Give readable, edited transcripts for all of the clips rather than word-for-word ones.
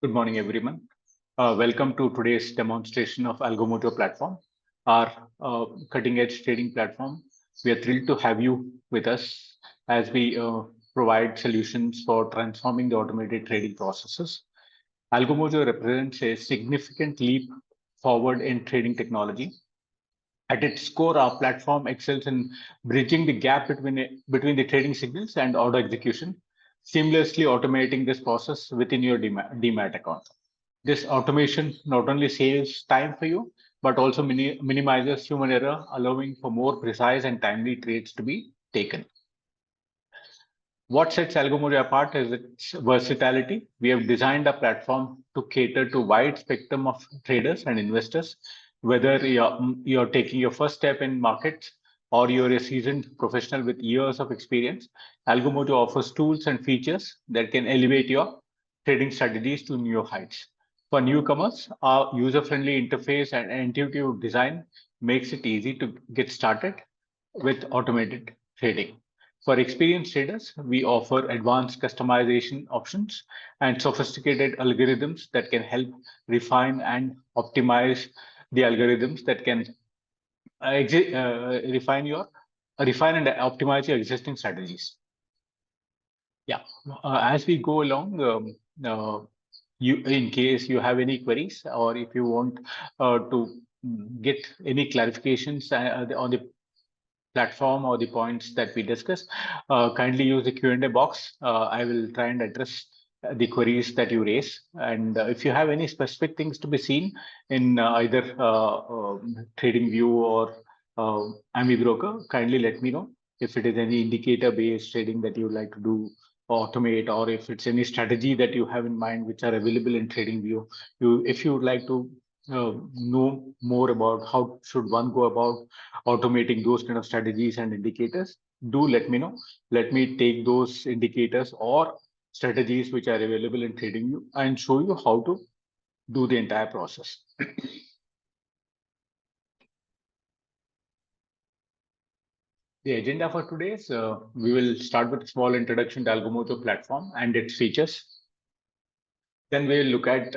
Good morning, everyone. Welcome to today's demonstration of Algomojo platform, our cutting-edge trading platform. We are thrilled to have you with us as we provide solutions for transforming the automated trading processes. Algomojo represents a significant leap forward in trading technology. At its core, our platform excels in bridging the gap between the trading signals and order execution, seamlessly automating this process within your demat account. This automation not only saves time for you, but also minimizes human error, allowing for more precise and timely trades to be taken. What sets Algomojo apart is its versatility. We have designed a platform to cater to wide spectrum of traders and investors, whether you're taking your first step in markets or you're a seasoned professional with years of experience. Algomojo offers tools and features that can elevate your trading strategies to new heights. For newcomers, our user-friendly interface and intuitive design makes it easy to get started with automated trading. For experienced traders, we offer advanced customization options and sophisticated algorithms that can help refine and optimize the algorithms that can refine and optimize your existing strategies. Yeah, as we go along, in case you have any queries or if you want to get any clarifications on the platform or the points that we discuss, kindly use the Q&A box. I will try and address the queries that you raise. And if you have any specific things to be seen in either TradingView or Amibroker, kindly let me know. If it is any indicator-based trading that you would like to do, automate, or if it's any strategy that you have in mind which are available in TradingView, if you would like to know more about how should one go about automating those kind of strategies and indicators, do let me know. Let me take those indicators or strategies which are available in TradingView and show you how to do the entire process. The agenda for today is we will start with a small introduction to Algomojo platform and its features. Then we'll look at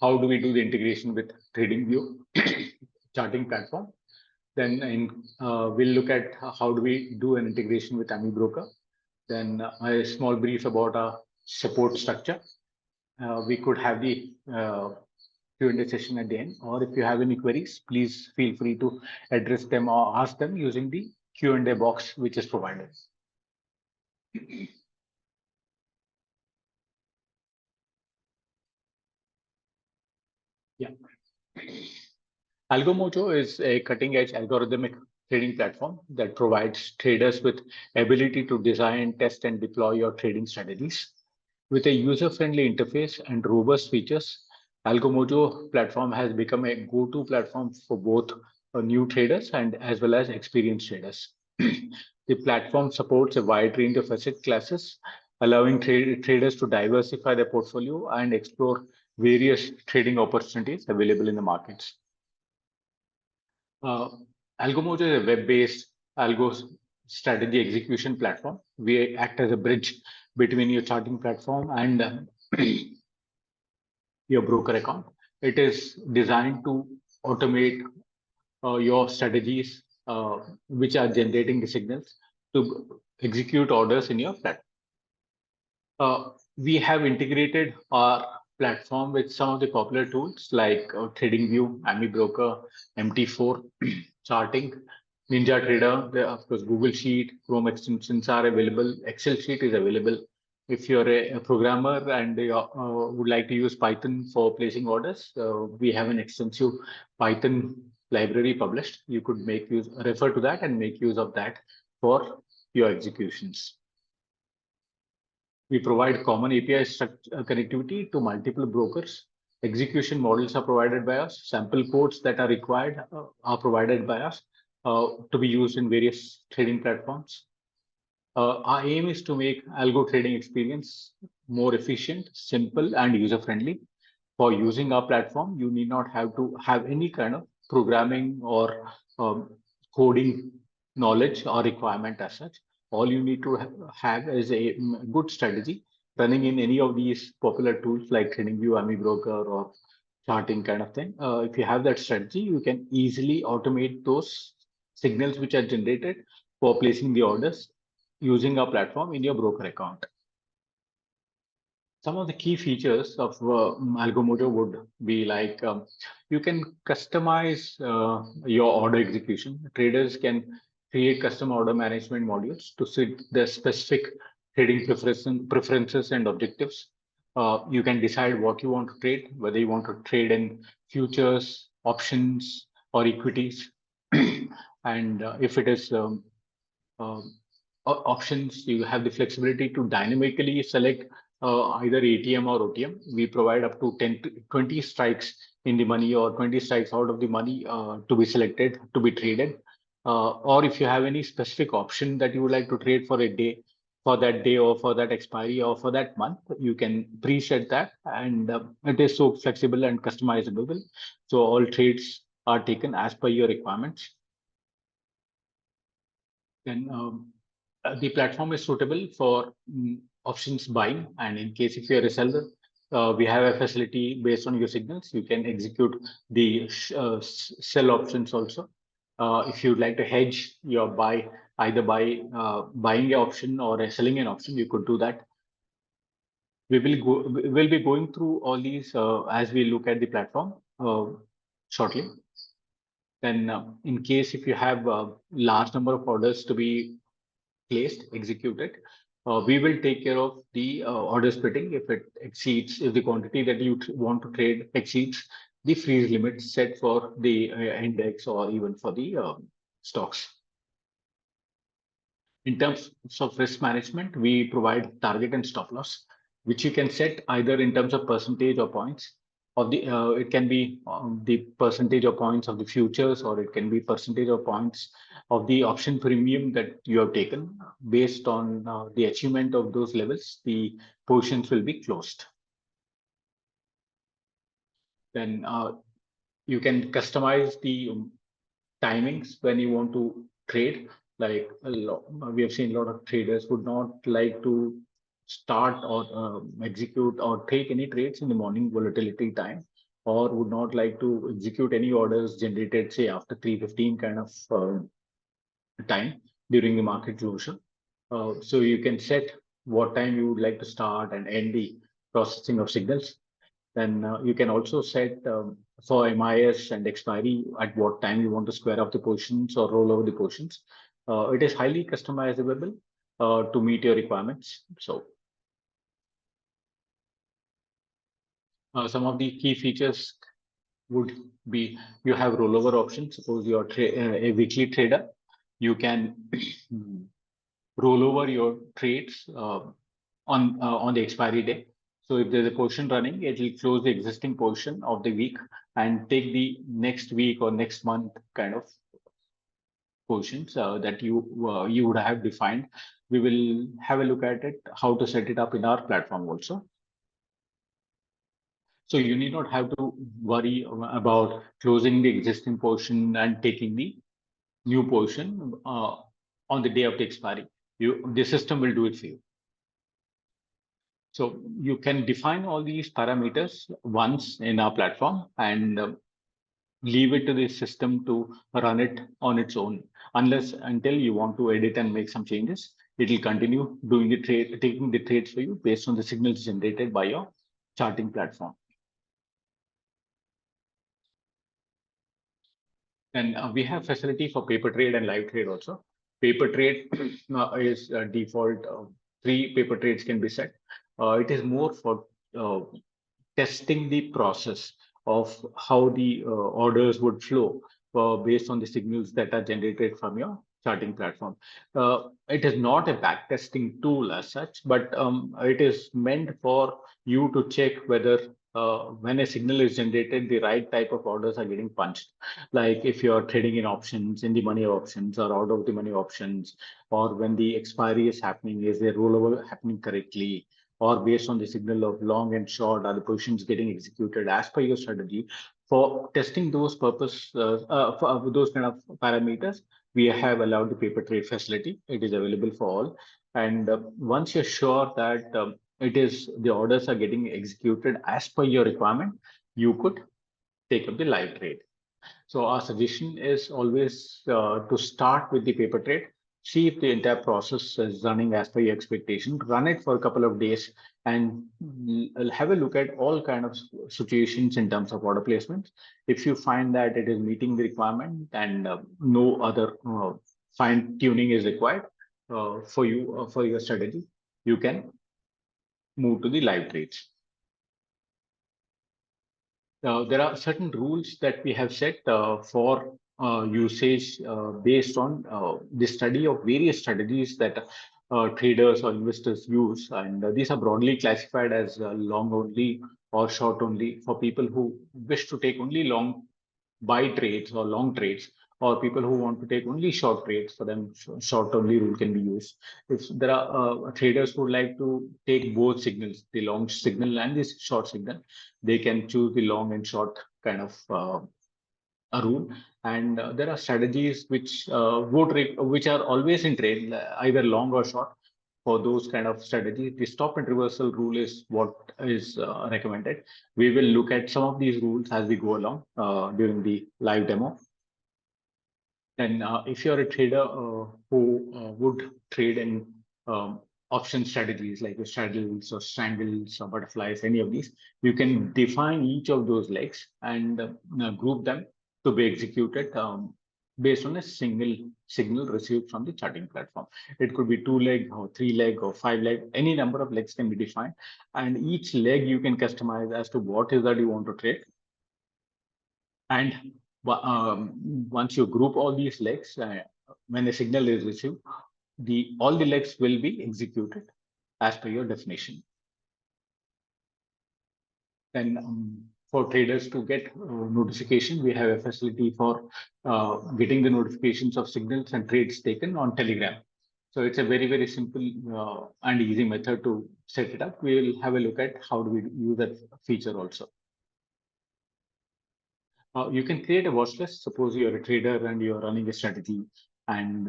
how do we do the integration with TradingView charting platform. Then we'll look at how do we do an integration with Amibroker. Then a small brief about our support structure. We could have the Q&A session at the end, or if you have any queries, please feel free to address them or ask them using the Q&A box which is provided. Yeah. Algomojo is a cutting-edge algorithmic trading platform that provides traders with ability to design, test, and deploy your trading strategies. With a user-friendly interface and robust features, Algomojo platform has become a go-to platform for both new traders and as well as experienced traders. The platform supports a wide range of asset classes, allowing traders to diversify their portfolio and explore various trading opportunities available in the markets. Algomojo is a web-based algo strategy execution platform. We act as a bridge between your charting platform and your broker account. It is designed to automate your strategies, which are generating the signals to execute orders in your platform. We have integrated our platform with some of the popular tools like TradingView, Amibroker, MT4, charting, Ninja Trader, of course, Google Sheet, Chrome extensions are available. Excel sheet is available. If you're a programmer and would like to use Python for placing orders, we have an extensive Python library published. You could refer to that and make use of that for your executions. We provide common API connectivity to multiple brokers. Execution models are provided by us. Sample codes that are required are provided by us to be used in various trading platforms. Our aim is to make algo trading experience more efficient, simple, and user-friendly. For using our platform, you need not have to have any kind of programming or coding knowledge or requirement as such. All you need to have is a good strategy running in any of these popular tools like TradingView, Amibroker, or charting kind of thing, if you have that strategy, you can easily automate those signals which are generated for placing the orders using our platform in your broker account. Some of the key features of Algomojo would be like you can customize your order execution. Traders can create custom order management modules to suit their specific trading preferences and objectives. You can decide what you want to trade, whether you want to trade in futures, options, or equities. And if it is um, options, you have the flexibility to dynamically select either ATM or OTM. We provide up to 10 to 20 strikes in the money or 20 strikes out of the money to be selected, to be traded. Or if you have any specific option that you would like to trade for a day, for that day or for that expiry or for that month, you can preset that, and it is so flexible and customizable. So all trades are taken as per your requirements. Then the platform is suitable for options buying. And in case if you're a seller, we have a facility based on your signals. You can execute the sell options also. If you'd like to hedge your buy, either by buying an option or selling an option, you could do that. We'll be going through all these as we look at the platform shortly. Then in case if you have a large number of orders to be placed, executed, we will take care of the order splitting if it exceeds, if the quantity that you want to trade exceeds the freeze limit set for the index or even for the stocks. In terms of risk management, we provide target and stop loss, which you can set either in terms of percentage or points. Of the it can be the percentage of points of the futures, or it can be percentage of points of the option premium that you have taken. Based on the achievement of those levels, the positions will be closed. Then you can customize the timings when you want to trade. Like we have seen a lot of traders would not like to start or execute or take any trades in the morning volatility time, or would not like to execute any orders generated, say, after 3:15 kind of time during the market closure. So you can set what time you would like to start and end the processing of signals. Then you can also set for MIS and expiry at what time you want to square up the positions or roll over the positions. It is highly customizable to meet your requirements. So some of the key features would be you have rollover options. Suppose you're a weekly trader, you can roll over your trades on the expiry day. So if there's a position running, it will close the existing position of the week and take the next week or next month kind of positions that you would have defined. We will have a look at it, how to set it up in our platform also. So you need not have to worry about closing the existing portion and taking the new portion on the day of the expiry. The system will do it for you. So you can define all these parameters once in our platform and leave it to the system to run it on its own. Unless until you want to edit and make some changes, it will continue doing the trade, taking the trades for you based on the signals generated by your charting platform. And we have facility for paper trade and live trade also. Paper trade is default. 3 paper trades can be set. It is more for testing the process of how the orders would flow based on the signals that are generated from your charting platform. It is not a backtesting tool as such, but it is meant for you to check whether when a signal is generated, the right type of orders are getting punched. Like if you're trading in options, in the money options or out of the money options, or when the expiry is happening, is the rollover happening correctly? Or based on the signal of long and short, are the positions getting executed as per your strategy? For testing those for those kind of parameters, we have allowed the paper trade facility. It is available for all. And once you're sure that it is the orders are getting executed as per your requirement, you could take up the live trade. So our suggestion is always to start with the paper trade, see if the entire process is running as per your expectation, run it for a couple of days, and have a look at all kind of situations in terms of order placements. If you find that it is meeting the requirement and no other fine tuning is required for you for your strategy, you can move to the live trades. There are certain rules that we have set for usage based on the study of various strategies that traders or investors use. And these are broadly classified as long only or short only for people who wish to take only long buy trades or long trades, or people who want to take only short trades. For them, short only rule can be used. If there are traders who like to take both signals, the long signal and the short signal, they can choose the long and short kind of a rule. And there are strategies which which are always in trade, either long or short. For those kind of strategies, the stop and reversal rule is what is recommended. We will look at some of these rules as we go along during the live demo. And if you're a trader who would trade in option strategies like the straddles or strangles or butterflies, any of these, you can define each of those legs and group them to be executed based on a single signal received from the charting platform. It could be 2 leg or 3 leg or 5 leg, any number of legs can be defined. And each leg you can customize as to what is that you want to trade. And once you group all these legs, when a signal is received, all the legs will be executed as per your definition. Then for traders to get notification, we have a facility for getting the notifications of signals and trades taken on Telegram. So it's a very, very simple and easy method to set it up. We will have a look at how do we use that feature also. You can create a watch list. Suppose you're a trader and you're running a strategy, and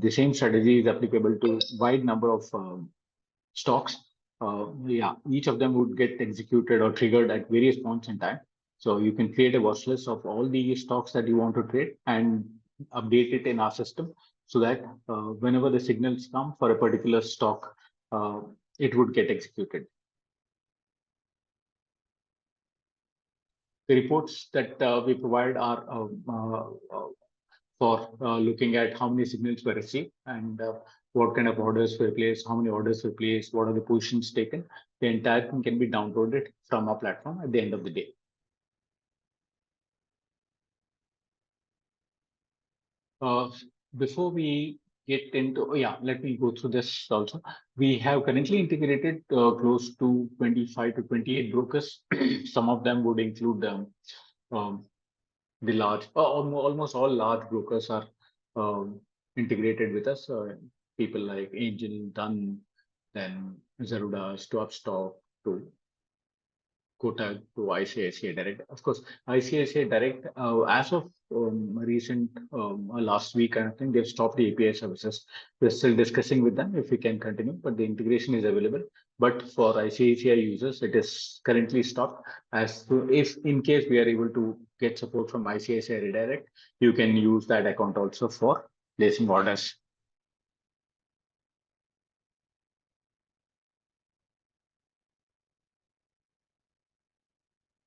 the same strategy is applicable to wide number of stocks. Yeah, each of them would get executed or triggered at various points in time. So you can create a watch list of all the stocks that you want to trade and update it in our system so that whenever the signals come for a particular stock, it would get executed. The reports that we provide are for looking at how many signals were received and what kind of orders were placed, how many orders were placed, what are the positions taken. The entire thing can be downloaded from our platform at the end of the day. Before we get into, let me go through this also. We have currently integrated close to 25 to 28 brokers. Some of them would include um, the large, almost all large brokers are integrated with us. People like Angel, Dunn, then Zerodha, to Upstock, to Kotak, to ICICI Direct. Of course, ICICI Direct, as of recent last week, I think they've stopped the API services. We're still discussing with them if we can continue, but the integration is available. But for ICICI users, it is currently stopped. As to if in case we are able to get support from ICICI Redirect, you can use that account also for placing orders.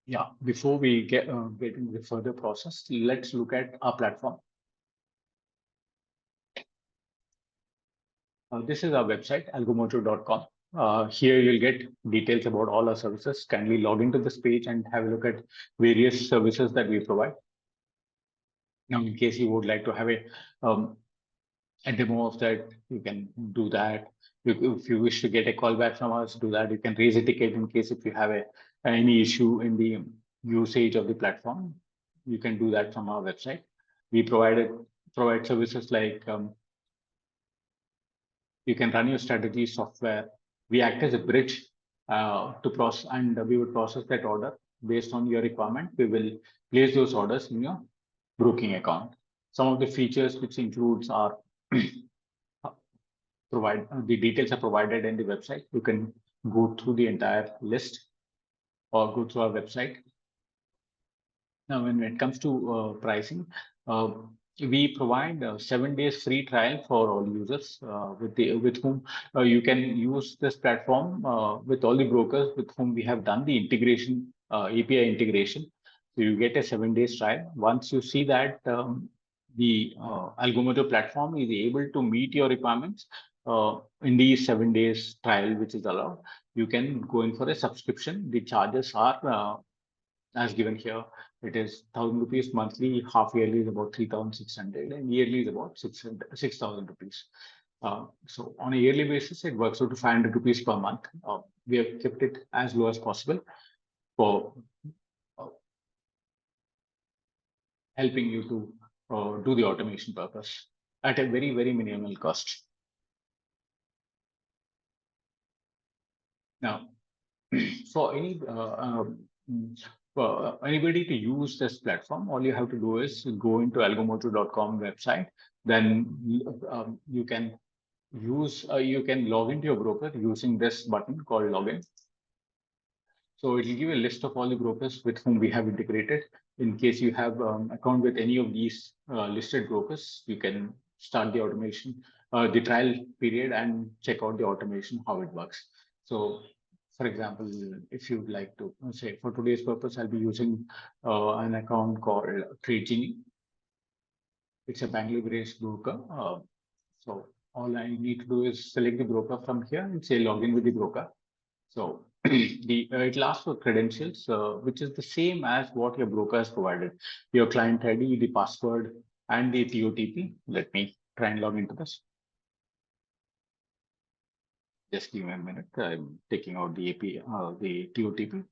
Yeah, before we get into the further process, let's look at our platform. This is our website, algomojo.com. Here you'll get details about all our services. Kindly log into this page and have a look at various services that we provide. Now, in case you would like to have a demo of that, you can do that. If you wish to get a call back from us, do that. You can raise a ticket in case if you have any issue in the usage of the platform. You can do that from our website. We provide services like you can run your strategy software. We act as a bridge to process, and we would process that order based on your requirement. We will place those orders in your broking account. Some of the features which includes are the details are provided in the website. You can go through the entire list or go through our website. Now, when it comes to pricing, uh, we provide 7 days free trial for all users with whom you can use this platform with all the brokers with whom we have done the integration, API integration. So you get a 7 days trial. Once you see that the Algomojo platform is able to meet your requirements in the 7 days trial, which is allowed, you can go in for a subscription. The charges are as given here. It is 1,000 rupees monthly, half yearly is about 3,600, and yearly is about 6,000 rupees. So on a yearly basis, it works out to 500 rupees per month. We have kept it as low as possible for uh, helping you to do the automation purpose at a very, very minimal cost. Now, for anybody to use this platform, all you have to do is go into algomojo.com website. Then you can log into your broker using this button called login. So it will give a list of all the brokers with whom we have integrated. In case you have account with any of these listed brokers, you can start the automation, the trial period, and check out the automation, how it works. So for example, if you'd like to say for today's purpose, I'll be using an account called TradeGenie. It's a Bangalore-based broker. So all I need to do is select the broker from here and say login with the broker. So it'll ask for credentials, which is the same as what your broker has provided. Your client ID, the password, and the TOTP. Let me try and log into this. Just give me a minute. I'm taking out the API, the TOTP.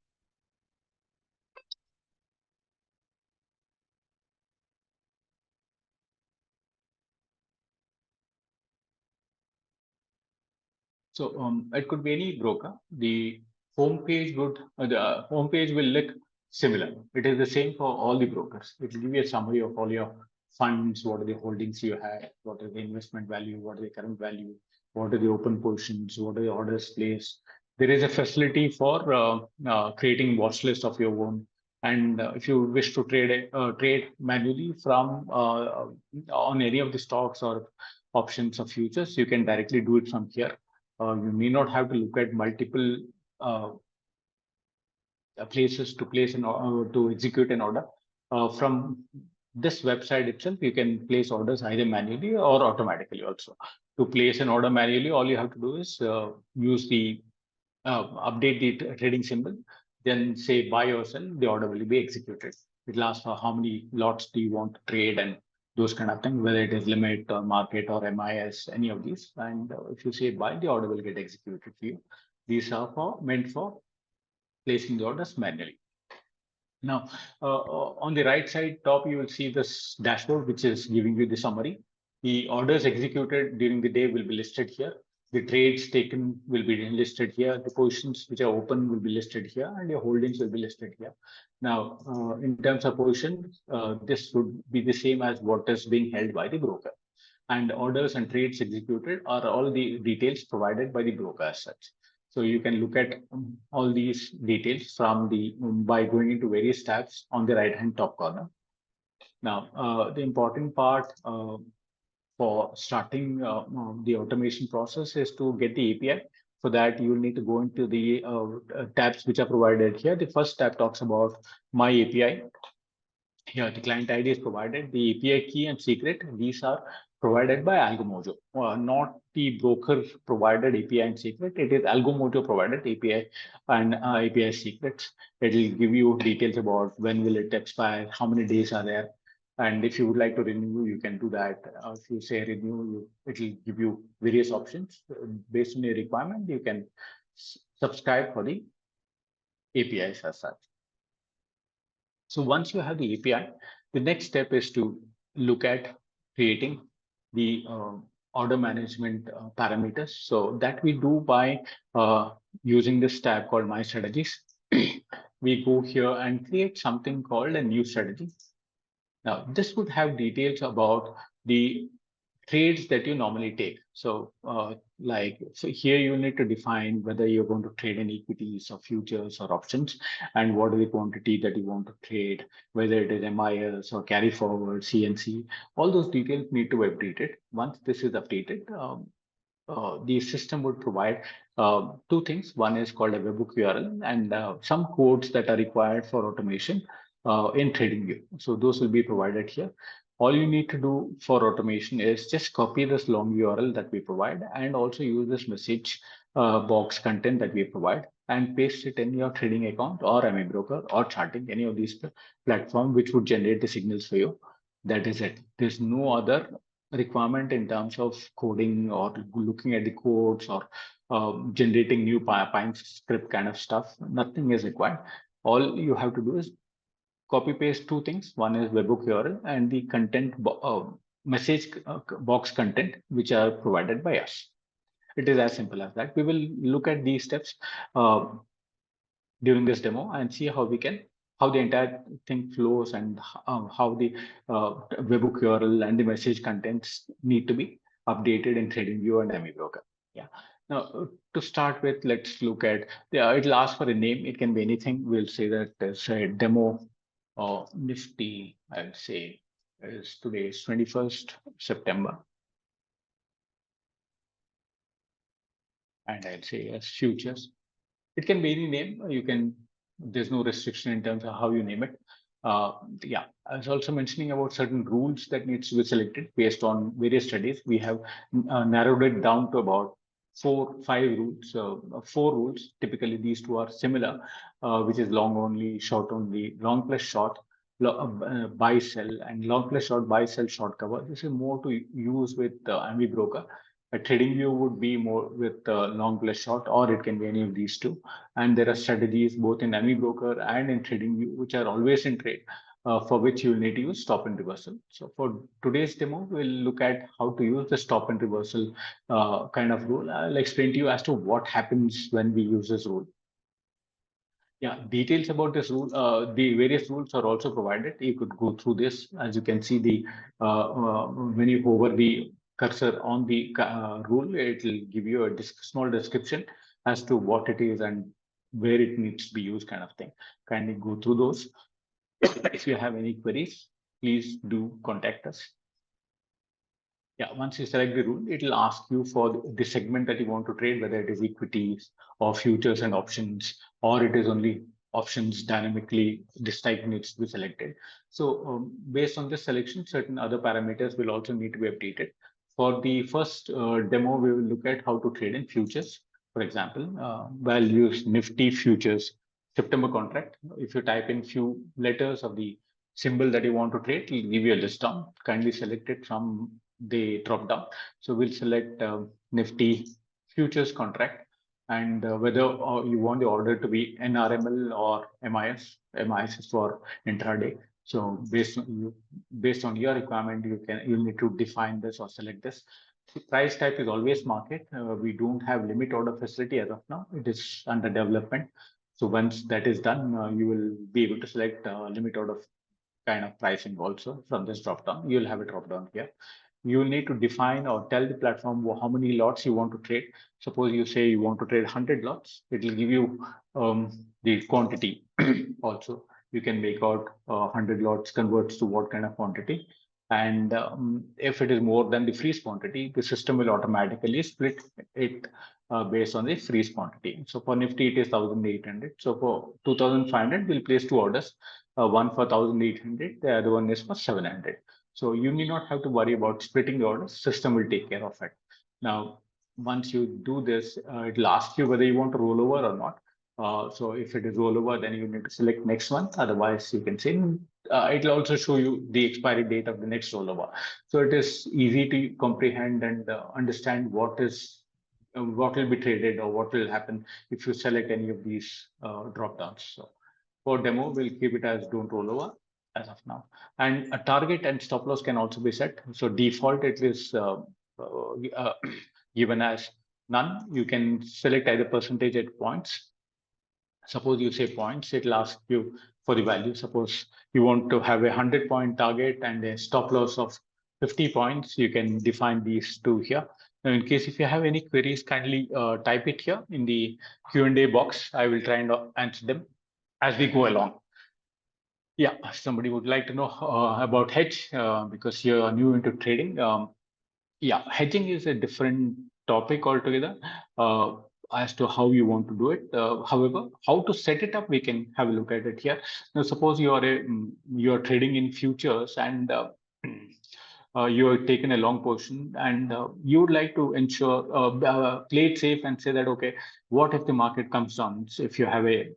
So it could be any broker. The homepage will look similar. It is the same for all the brokers. It will give you a summary of all your funds, what are the holdings you have, what is the investment value, what is the current value, what are the open positions, what are the orders placed. There is a facility for creating watch list of your own. And if you wish to trade manually from on any of the stocks or options or futures, you can directly do it from here. You may not have to look at multiple uh, places to place to execute an order. From this website itself, you can place orders either manually or automatically also. To place an order manually, all you have to do is use the update the trading symbol, then say buy or sell, the order will be executed. It'll ask for how many lots do you want to trade and those kind of things, whether it is limit or market or MIS, any of these. And if you say buy, the order will get executed for you. These are meant for placing the orders manually. Now, on the right side top, you will see this dashboard, which is giving you the summary. The orders executed during the day will be listed here. The trades taken will be listed here. The positions which are open will be listed here, and your holdings will be listed here. Now, in terms of positions, this would be the same as what is being held by the broker. And orders and trades executed are all the details provided by the broker as such. So you can look at all these details from by going into various tabs on the right-hand top corner. Now, the important part for starting the automation process is to get the API. For that, you will need to go into the tabs which are provided here. The first tab talks about My API. Here, the client ID is provided. The API key and secret, these are provided by Algomojo, not the broker provided API and secret. It is Algomojo provided API and API secrets. It will give you details about when will it expire, how many days are there. And if you would like to renew, you can do that. If you say renew, it will give you various options. Based on your requirement, you can subscribe for the APIs as such. So once you have the API, the next step is to look at creating the order management parameters. So that we do by using this tab called My Strategies. We go here and create something called a new strategy. Now, this would have details about the trades that you normally take. So Like, so here you need to define whether you're going to trade in equities or futures or options, and what is the quantity that you want to trade, whether it is MIS or carry forward, CNC. All those details need to be updated. Once this is updated, the system would provide two things. One is called a webhook URL, and some codes that are required for automation in TradingView. So those will be provided here. All you need to do for automation is just copy this long URL that we provide, and also use this message box content that we provide, and paste it in your trading account or Amibroker or charting, any of these platform which would generate the signals for you. That is it. There's no other requirement in terms of coding or looking at the codes or generating new Python script kind of stuff. Nothing is required. All you have to do is copy paste two things. One is webhook URL and the message box content, which are provided by us. It is as simple as that. We will look at these steps uh, during this demo and see how the entire thing flows, and how the webhook URL and the message contents need to be updated in TradingView and Amibroker. Yeah. Now, to start with, let's look at it'll ask for a name. It can be anything. We'll say that it's a demo or Nifty. I'll say is today is 21st September, and I'll say as futures. It can be any name. You can, there's no restriction in terms of how you name it. Yeah, I was also mentioning about certain rules that needs to be selected based on various studies. We have narrowed it down to about five rules, four rules. Typically, these two are similar, which is long only, short only, long plus short, buy sell, and long plus short, buy sell, short cover. This is more to use with Amibroker. A trading view would be more with long plus short, or it can be any of these two. And there are strategies both in Amibroker and in TradingView, which are always in trade, for which you will need to use stop and reversal. So for today's demo, we'll look at how to use the stop and reversal kind of rule. I'll explain to you as to what happens when we use this rule. Yeah, details about this rule, the various rules are also provided. You could go through this. As you can see, when you hover the cursor on the rule, it will give you a small description as to what it is and where it needs to be used, kind of thing. Kindly go through those. If you have any queries, please do contact us. Yeah, once you select the rule, it will ask you for the segment that you want to trade, whether it is equities or futures and options, or it is only options dynamically. This type needs to be selected. So based on this selection, certain other parameters will also need to be updated. For the first demo, we will look at how to trade in futures. For example, I'll use Nifty futures September contract. If you type in few letters of the symbol that you want to trade, it will give you a list down. Kindly select it from the drop down. So we'll select Nifty futures contract, and whether you want the order to be NRML or MIS. MIS is for intraday. So based on your requirement, you'll need to define this or select this. The price type is always market. We don't have limit order facility as of now. It is under development. So once that is done, you will be able to select limit order kind of pricing also from this drop down. You'll have a drop down here. You will need to define or tell the platform how many lots you want to trade. Suppose you say you want to trade 100 lots, it will give you the quantity also. You can make out 100 lots converts to what kind of quantity. And if it is more than the freeze quantity, the system will automatically split it based on the freeze quantity. So for Nifty, it is 1,800. So for 2,500, we'll place two orders, one for 1,800, the other one is for 700. So you need not have to worry about splitting the orders. System will take care of it. Now, once you do this, it'll ask you whether you want to roll over or not. So if it is rollover, then you need to select next one. Otherwise, you can say it'll also show you the expiry date of the next rollover. So it is easy to comprehend and understand what will be traded or what will happen if you select any of these drop downs. So for demo, we'll keep it as don't roll over as of now. And a target and stop loss can also be set. So default, it is given as none. You can select either percentage at points. Suppose you say points, it'll ask you for the value. Suppose you want to have a 100-point target and a stop loss of 50 points, you can define these two here. Now, in case if you have any queries, kindly type it here in the Q&A box. I will try and answer them as we go along. Yeah, somebody would like to know about hedge because you're new into trading. Yeah, hedging is a different topic altogether as to how you want to do it. However, how to set it up, we can have a look at it here. Now, suppose you are trading in futures and you have taken a long position and you would like to ensure play it safe and say that okay, what if the market comes down? So if you have a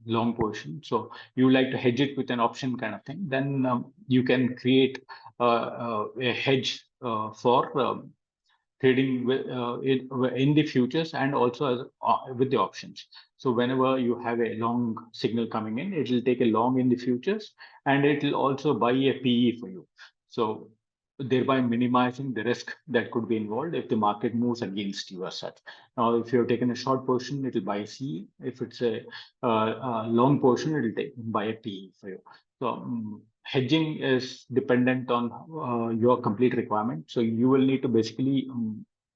long position, so you like to hedge it with an option kind of thing, then you can create a hedge for trading in the futures and also with the options. So whenever you have a long signal coming in, it will take a long in the futures and it will also buy a PE for you. So thereby minimizing the risk that could be involved if the market moves against you as such. Now, if you've taken a short position, it will buy a CE. If it's a long position, it will take buy a PE for you. So hedging is dependent on your complete requirement. So you will need to basically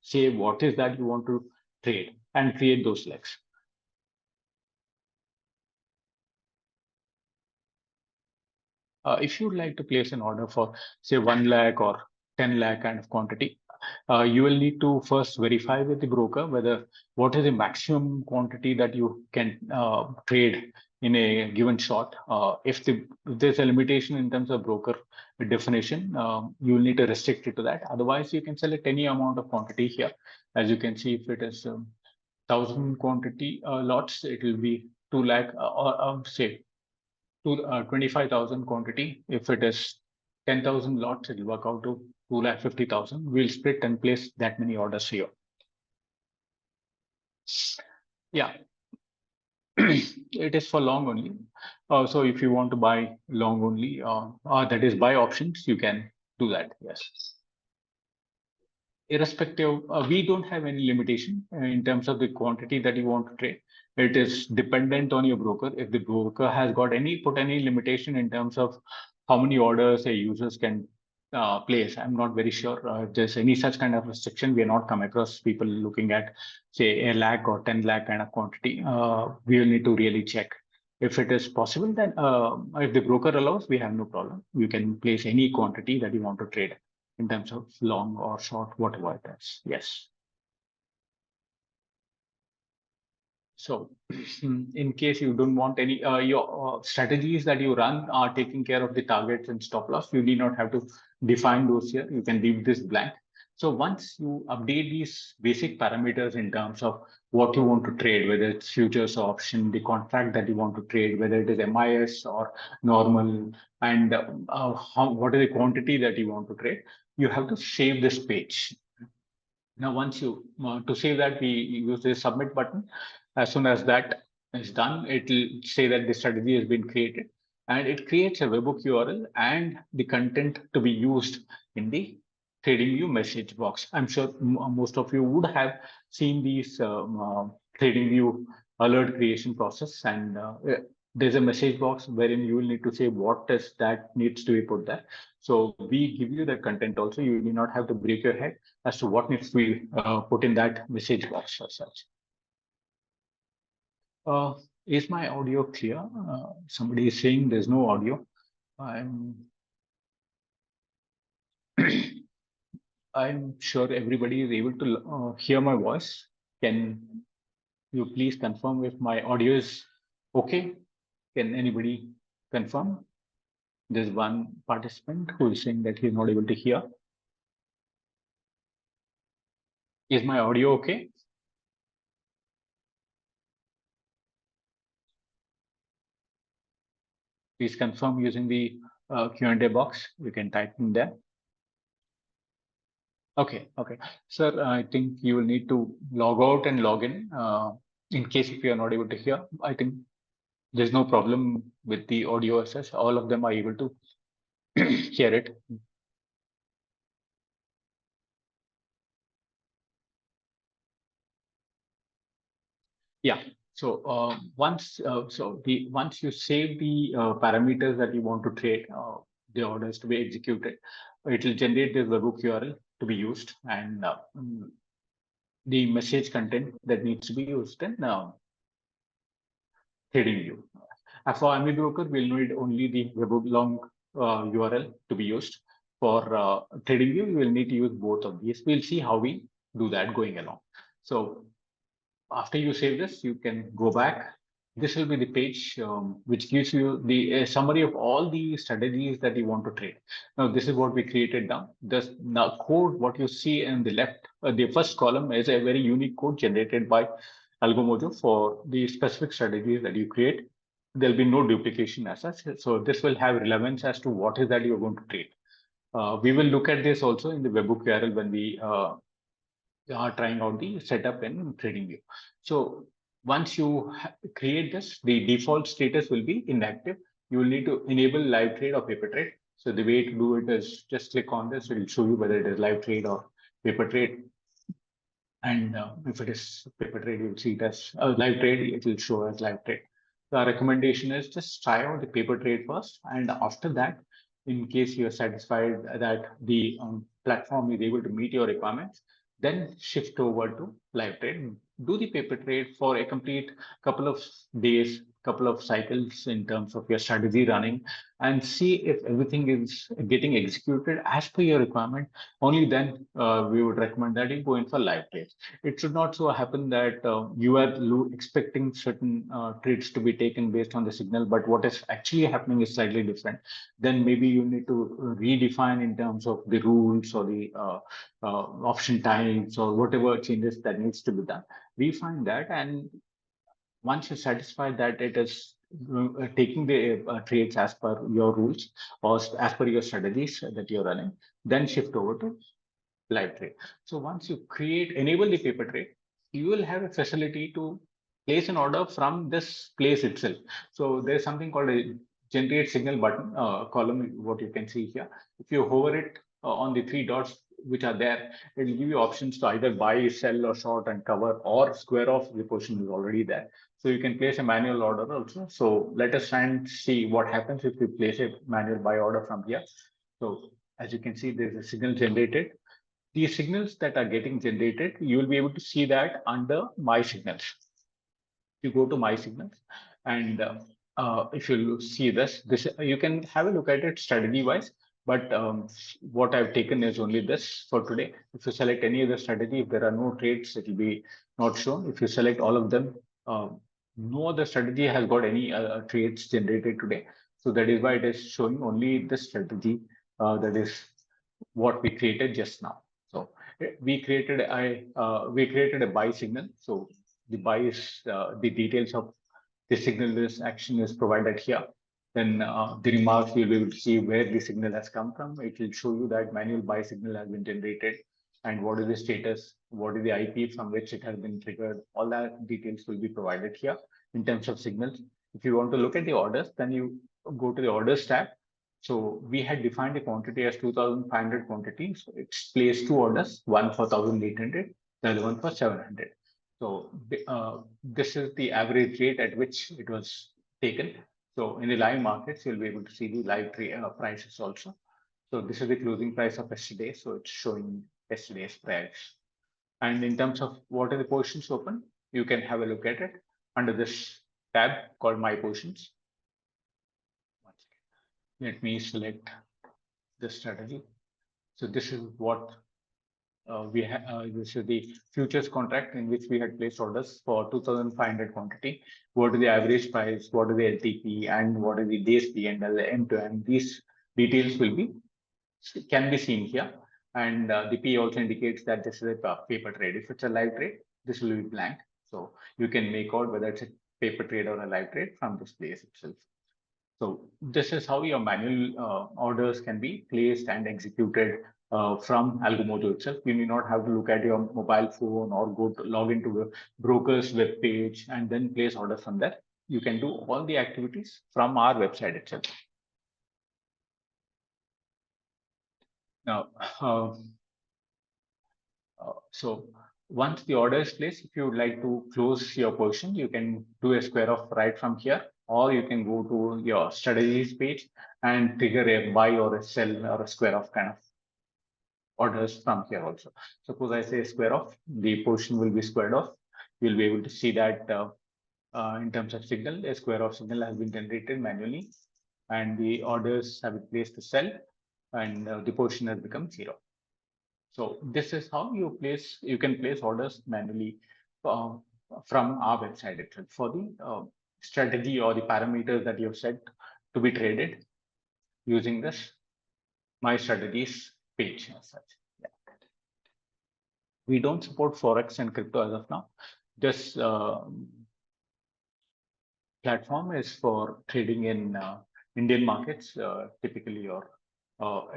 say what is that you want to trade and create those legs. If you'd like to place an order for say 1 lakh or 10 lakh kind of quantity, you will need to first verify with the broker whether what is the maximum quantity that you can trade in a given shot. If there's a limitation in terms of broker definition, you will need to restrict it to that. Otherwise, you can select any amount of quantity here. As you can see, if it is 1,000 quantity lots, it will be 2 lakh or say to 25,000 quantity. If it is 10,000 lots, it will work out to 2,50,000. We'll split and place that many orders here. Yeah, it is for long only. So if you want to buy long only, that is buy options, you can do that. Yes. Irrespective, we don't have any limitation in terms of the quantity that you want to trade. It is dependent on your broker. If the broker has got put any limitation in terms of how many orders a users can place, I'm not very sure if there's any such kind of restriction. We are not come across people looking at say a lakh or 10 lakh kind of quantity. We will need to really check. If it is possible, then if the broker allows, we have no problem. You can place any quantity that you want to trade in terms of long or short, whatever it is. Yes. So in case you don't want any, your strategies that you run are taking care of the targets and stop loss, you need not have to define those here. You can leave this blank. So once you update these basic parameters in terms of what you want to trade, whether it's futures or option, the contract that you want to trade, whether it is MIS or normal, and what is the quantity that you want to trade, you have to save this page. Now, once you to save that, we use the submit button. As soon as that is done, it will say that the strategy has been created, and it creates a webhook URL and the content to be used in the TradingView message box. I'm sure most of you would have seen these TradingView alert creation process, and there's a message box wherein you will need to say what is that needs to be put there. So we give you the content also. You need not have to break your head as to what needs to be put in that message box or such. Is my audio clear? Somebody is saying there's no audio. I'm sure everybody is able to hear my voice. Can you please confirm if my audio is okay? Can anybody confirm? There's one participant who is saying that he's not able to hear. Is my audio okay? Please confirm using the Q&A box. You can type in there. Okay, okay. Sir, I think you will need to log out and log in case if you are not able to hear. I think there's no problem with the audio as such. All of them are able to hear it. Yeah. So once you save the parameters that you want to trade, the orders to be executed, it will generate this webhook URL to be used, and the message content that needs to be used in TradingView. For Amibroker, we'll need only the web-long URL to be used. For TradingView, we will need to use both of these. We'll see how we do that going along. So after you save this, you can go back. This will be the page which gives you the summary of all the strategies that you want to trade. Now, this is what we created now. This now code, what you see in the left, the first column is a very unique code generated by Algomojo for the specific strategies that you create. There'll be no duplication as such. So this will have relevance as to what is that you're going to trade. We will look at this also in the webhook URL when we are trying out the setup in TradingView. So once you create this, the default status will be inactive. You will need to enable live trade or paper trade. So the way to do it is just click on this. It will show you whether it is live trade or paper trade. And if it is paper trade, you'll see it as live trade. It will show as live trade. So our recommendation is just try out the paper trade first. And after that, in case you're satisfied that the platform is able to meet your requirements, then shift over to live trade. Do the paper trade for a complete couple of days, couple of cycles in terms of your strategy running, and see if everything is getting executed as per your requirement. Only then we would recommend that you go in for live trades. It should not so happen that you are expecting certain trades to be taken based on the signal, but what is actually happening is slightly different. Then maybe you need to redefine in terms of the rules or the option times or whatever changes that needs to be done. Refine that, and once you're satisfied that it is taking the trades as per your rules or as per your strategies that you're running, then shift over to live trade. So once you enable the paper trade, you will have a facility to place an order from this place itself. So there's something called a generate signal button column, what you can see here. If you hover it on the three dots which are there, it will give you options to either buy, sell, or short and cover, or square off the position is already there. So you can place a manual order also. So let us try and see what happens if we place a manual buy order from here. So as you can see, there's a signal generated. The signals that are getting generated, you will be able to see that under My Signals. You go to My Signals, and if you see this, you can have a look at it strategy-wise. But what I've taken is only this for today. If you select any other strategy, if there are no trades, it will be not shown. If you select all of them, no other strategy has got any trades generated today. So that is why it is showing only this strategy that is what we created just now. So we created a buy signal. So the buy is the details of the signal. This action is provided here. Then the remarks, you'll be able to see where the signal has come from. It will show you that manual buy signal has been generated and what is the status, what is the IP from which it has been triggered. All that details will be provided here in terms of signals. If you want to look at the orders, then you go to the orders tab. So we had defined the quantity as 2,500 quantity. So it's placed two orders, one for 1,800, the other one for 700. So this is the average rate at which it was taken. So in the live markets, you'll be able to see the live prices also. So this is the closing price of yesterday. So it's showing yesterday's price. And in terms of what are the positions open, you can have a look at it under this tab called My Positions. Let me select the strategy. So this is what we have. This is the futures contract in which we had placed orders for 2,500 quantity. What is the average price? What is the LTP? And what is the days P&L, M2M? These details can be seen here. And the P also indicates that this is a paper trade. If it's a live trade, this will be blank. So you can make out whether it's a paper trade or a live trade from this place itself. So this is how your manual orders can be placed and executed from Algomojo itself. You need not have to look at your mobile phone or log into a broker's web page and then place orders from there. You can do all the activities from our website itself. Now, so once the order is placed, if you would like to close your position, you can do a square off right from here, or you can go to your strategies page and trigger a buy or a sell or a square off kind of orders from here also. Suppose I say square off, the position will be squared off. You'll be able to see that in terms of signal, a square off signal has been generated manually, and the orders have been placed to sell, and the position has become zero. So this is how you can place orders manually uh, from our website itself for the strategy or the parameters that you have set to be traded using this My Strategies page as such. Yeah. We don't support Forex and crypto as of now. This platform is for trading in Indian markets, typically, or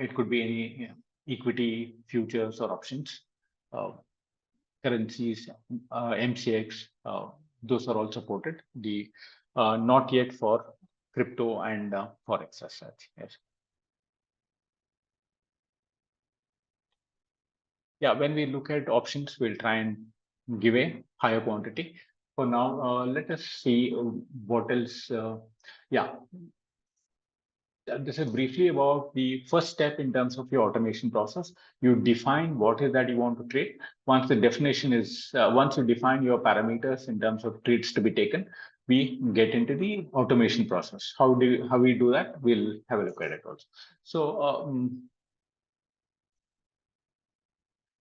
it could be any equity, futures, or options, currencies, MCX. Those are all supported. The not yet for crypto and Forex as such. Yes. Yeah, when we look at options, we'll try and give a higher quantity. For now, let us see what else. Yeah, this is briefly about the first step in terms of your automation process. You define what is that you want to trade. Once the definition is, once you define your parameters in terms of trades to be taken, we get into the automation process. How we do that? We'll have a look at it also. So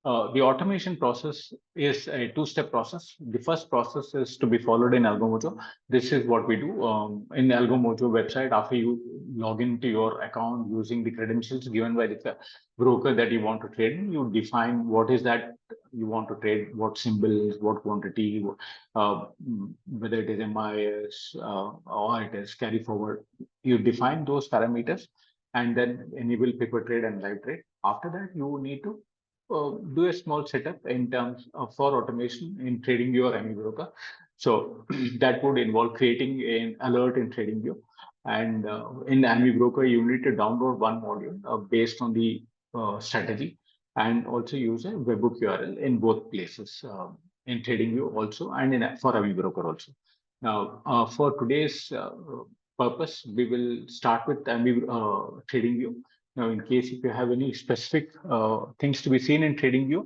the automation process is a two-step process. The first process is to be followed in Algomojo. This is what we do in the Algomojo website. After you log into your account using the credentials given by the broker that you want to trade in, you define what is that you want to trade, what symbols, what quantity, whether it is MIS or it is carry forward. You define those parameters and then enable paper trade and live trade. After that, you need to do a small setup in terms of for automation in TradingView or Amibroker. So that would involve creating an alert in TradingView. And in Amibroker, you need to download one module based on the strategy and also use a webhook URL in both places, in TradingView also and in for Amibroker also. Now, for today's purpose, we will start with TradingView. Now, in case if you have any specific things to be seen in TradingView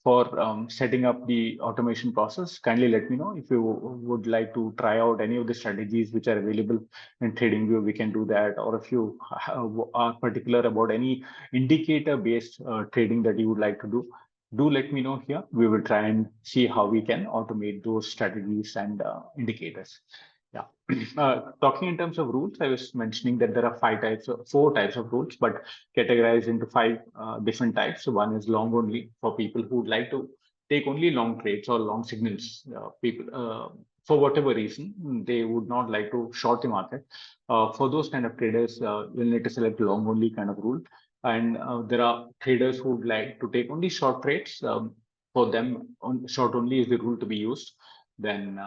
for setting up the automation process, kindly let me know. If you would like to try out any of the strategies which are available in TradingView, we can do that. Or if you are particular about any indicator-based trading that you would like to do let me know here. We will try and see how we can automate those strategies and indicators. Yeah. Talking in terms of rules, I was mentioning that there are four types of rules, but categorized into five different types. So one is long only for people who would like to take only long trades or long signals. People, for whatever reason, they would not like to short the market. For those kind of traders, you'll need to select long only kind of rule. And there are traders who would like to take only short trades. For them, short only is the rule to be used. Then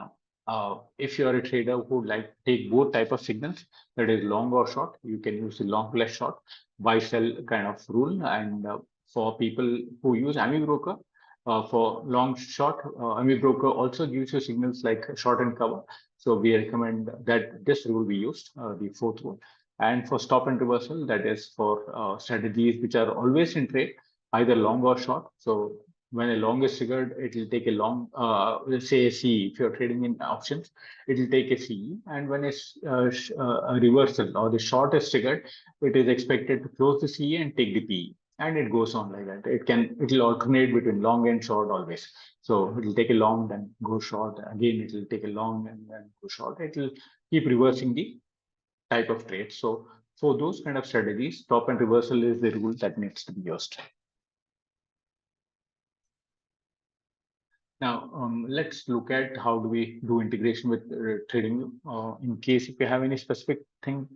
if you are a trader who would like to take both type of signals, that is long or short, you can use the long plus short buy sell kind of rule. And for people who use Amibroker for long short, Amibroker also gives you signals like short and cover. So we recommend that this rule be used, the fourth rule. And for stop and reversal, that is for strategies which are always in trade, either long or short. So when a long is triggered, it will take a long, let's say a CE. If you're trading in options, it will take a CE. And when it's a reversal or the short is triggered, it is expected to close the CE and take the PE. And it goes on like that. It will alternate between long and short always. So it will take a long, then go short. Again, it will take a long and then go short. It will keep reversing the type of trade. So for those kind of strategies, stop and reversal is the rule that needs to be used. Now, let's look at how do we do integration with trading. In case if you have any specific thing,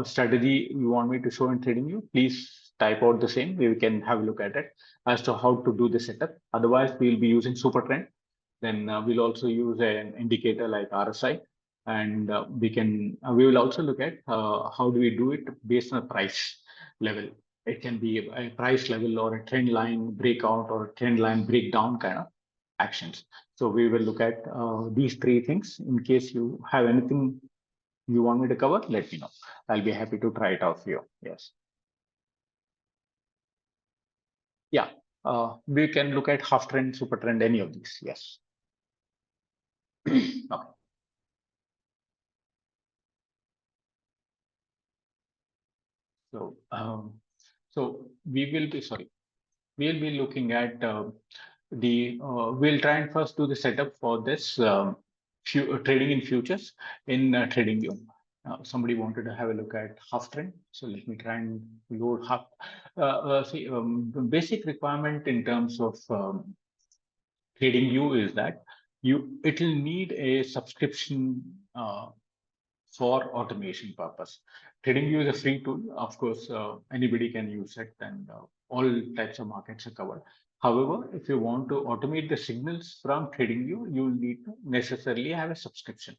strategy you want me to show in TradingView, please type out the same. We can have a look at it as to how to do the setup. Otherwise, we'll be using Super Trend. Then we'll also use an indicator like RSI, and we will also look at how do we do it based on a price level. It can be a price level or a trend line breakout or a trend line breakdown kind of actions. So we will look at these three things. In case you have anything you want me to cover, let me know. I'll be happy to try it out for you. Yes. Yeah, we can look at half trend, super trend, any of these. Yes. Okay. So, we will be sorry. We'll be looking at we'll try and first do the setup for this trading in futures in TradingView. Somebody wanted to have a look at half trend, so let me try and load half. The basic requirement in terms of TradingView is that it'll need a subscription for automation purpose. TradingView is a free tool. Of course, anybody can use it, and all types of markets are covered. However, if you want to automate the signals from TradingView, you will need to necessarily have a subscription.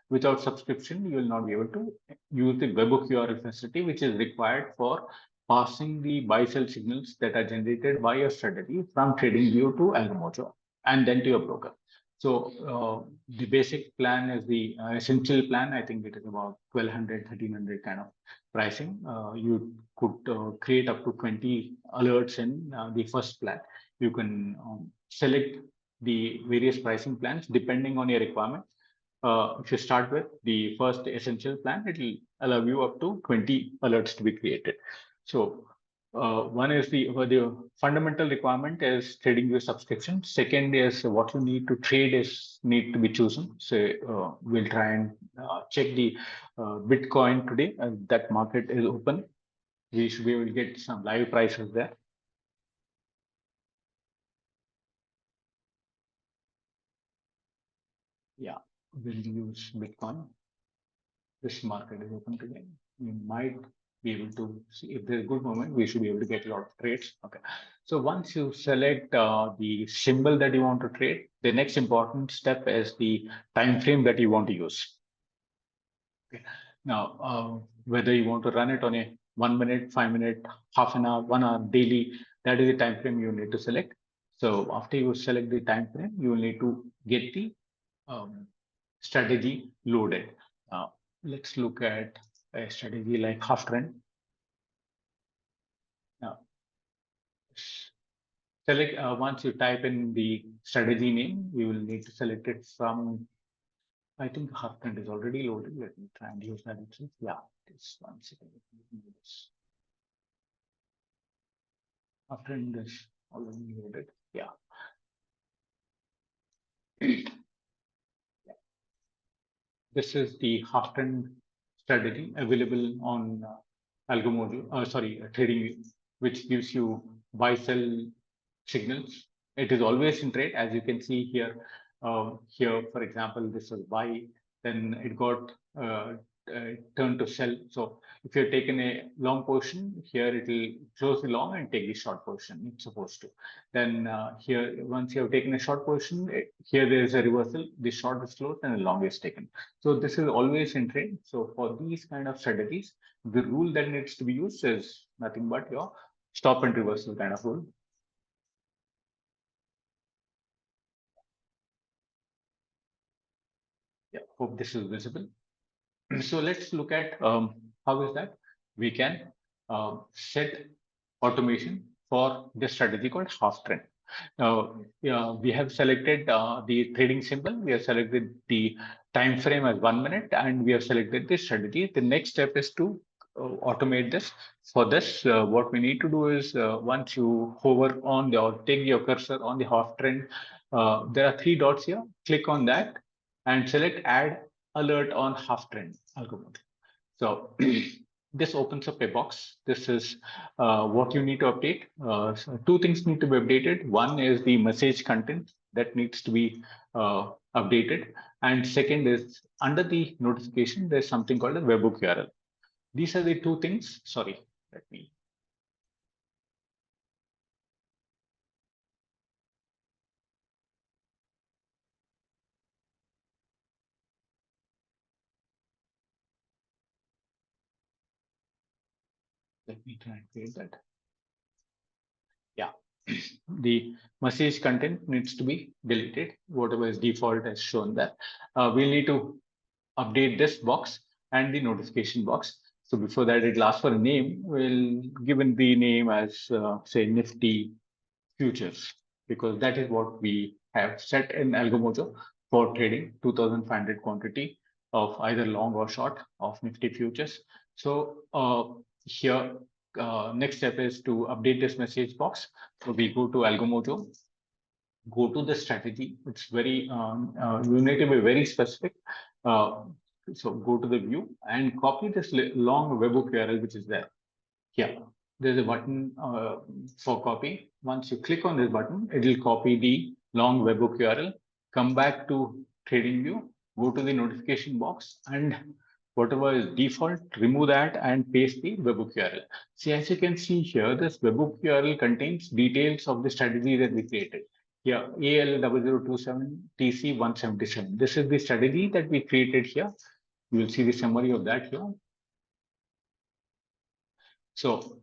Without subscription, you will not be able to use the web URL facility, which is required for passing the buy-sell signals that are generated by your strategy from TradingView to Algomojo and then to your broker. So the basic plan is the essential plan. I think it is about 1200, 1300 kind of pricing. You could create up to 20 alerts in the first plan. You can select the various pricing plans depending on your requirements. If you start with the first essential plan, it will allow you up to 20 alerts to be created. So one is the fundamental requirement is trading your subscription. Second is what you need to trade is need to be chosen. So we'll try and check the Bitcoin today. That market is open. We should be able to get some live prices there. Yeah, we'll use Bitcoin. This market is open today. You might be able to see if there's a good moment, we should be able to get a lot of trades. Okay. So once you select the symbol that you want to trade, the next important step is the time frame that you want to use. Okay. Now, whether you want to run it on a 1 minute, 5 minute, half an hour, 1 hour daily, that is the time frame you need to select. So after you select the time frame, you will need to get the strategy loaded. Let's look at a strategy like half trend. Now, select once you type in the strategy name, you will need to select it from. I think half trend is already loaded. Let me try and use that itself. Yeah, this one second. Half trend is already loaded. Yeah. This is the half trend strategy available on Algomojo, TradingView, which gives you buy sell signals. It is always in trade, as you can see here. Here, for example, this was buy, then it got turned to sell. So if you're taken a long portion, here it will close the long and take the short portion. It's supposed to. Then here, once you have taken a short portion, here there is a reversal. The short is closed and the long is taken. So this is always in trade. So for these kind of strategies, the rule that needs to be used is nothing but your stop and reversal kind of rule. Yeah, hope this is visible. So let's look at how is that we can set automation for this strategy called half trend. Now, we have selected the trading symbol. We have selected the time frame as 1 minute, and we have selected the strategy. The next step is to automate this. For this, what we need to do is once you hover on or take your cursor on the half trend, there are 3 dots here. Click on that and select Add Alert on Half Trend Algomojo. So this opens up a box. This is what you need to update. So 2 things need to be updated. One is the message content that needs to be updated. And second is under the notification, there's something called a webhook URL. These are the 2 things. Sorry, let me. Let me try and create that. Yeah, the message content needs to be deleted. Whatever is default as shown there. We'll need to update this box and the notification box. So before that, it'll ask for a name. We'll given the name as say Nifty futures, because that is what we have set in Algomojo for trading 2,500 quantity of either long or short of Nifty futures. So here, next step is to update this message box. So we go to Algomojo, go to the strategy. It's very, you need to be very specific. Uh, so go to the view and copy this long webhook URL which is there. Yeah, there's a button for copy. Once you click on this button, it will copy the long webhook URL. Come back to TradingView, go to the notification box, and whatever is default, remove that and paste the webhook URL. See, as you can see here, this webhook URL contains details of the strategy that we created. Yeah, AL0027 TC177. This is the strategy that we created here. You will see the summary of that here. So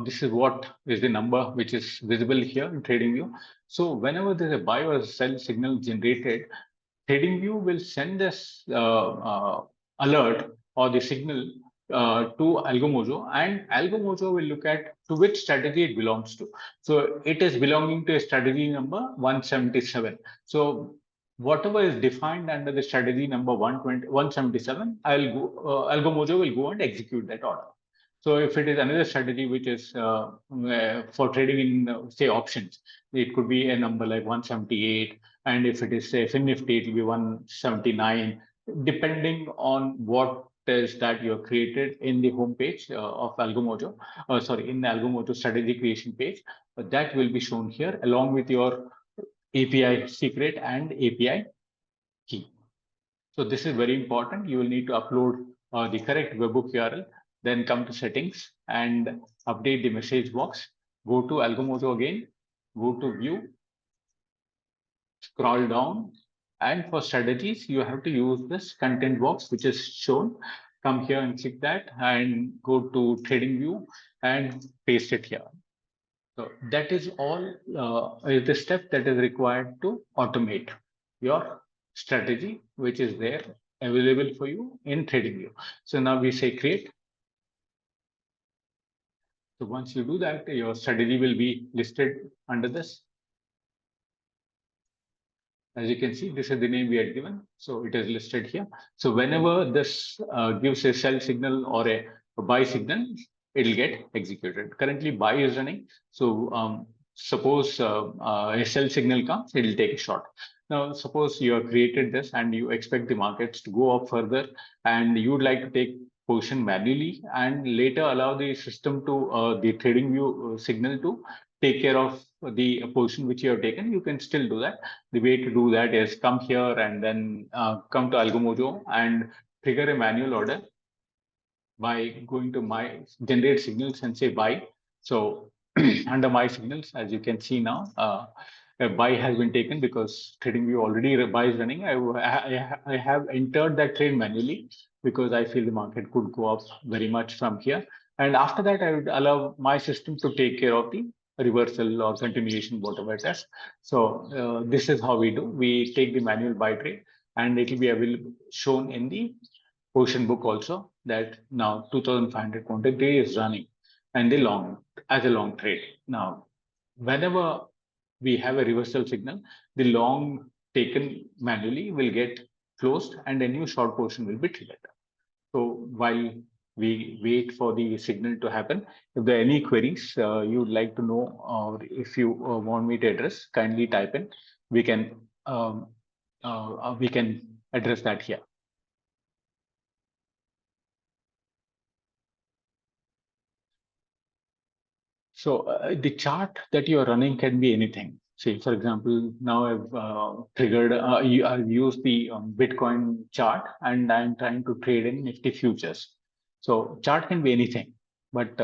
this is what is the number which is visible here in TradingView. So whenever there's a buy or a sell signal generated, TradingView will send this alert or the signal to Algomojo, and Algomojo will look at to which strategy it belongs to. So it is belonging to a strategy number 177. So whatever is defined under the strategy number 177, Algomojo will go and execute that order. So if it is another strategy which is for trading in say options, it could be a number like 178, and if it is say Nifty, it will be 179, depending on what is that you have created in the homepage of Algomojo, sorry, in the Algomojo strategy creation page. That will be shown here along with your API secret and API key. So this is very important. You will need to upload the correct webhook URL, then come to settings and update the message box. Go to Algomojo again, go to view, scroll down, and for strategies, you have to use this content box, which is shown. Come here and click that and go to TradingView and paste it here. So that is all is the step that is required to automate your strategy, which is there available for you in TradingView. So now we say create. So once you do that, your strategy will be listed under this. As you can see, this is the name we had given. So it is listed here. So whenever this gives a sell signal or a buy signal, it will get executed. Currently, buy is running. So suppose a sell signal comes, it will take a short. Now, suppose you have created this and you expect the markets to go up further, and you would like to take position manually and later allow the system to the TradingView signal to take care of the position which you have taken, you can still do that. The way to do that is come here and then come to Algomojo and trigger a manual order by going to my generate signals and say buy. So under my signals, as you can see now, a buy has been taken because TradingView already buy is running. I have entered that trade manually because I feel the market could go up very much from here. And after that, I would allow my system to take care of the reversal or continuation, whatever it is. So this is how we do. We take the manual buy trade, and it will be available shown in the position book also that now 2,500 quantity is running and the long as a long trade. Now, whenever we have a reversal signal, the long taken manually will get closed and a new short portion will be triggered. So while we wait for the signal to happen, if there are any queries you would like to know, or if you want me to address, kindly type in. We can address that here. So the chart that you are running can be anything. Say, for example, now I've triggered, I've used the Bitcoin chart and I'm trying to trade in Nifty futures. So chart can be anything. But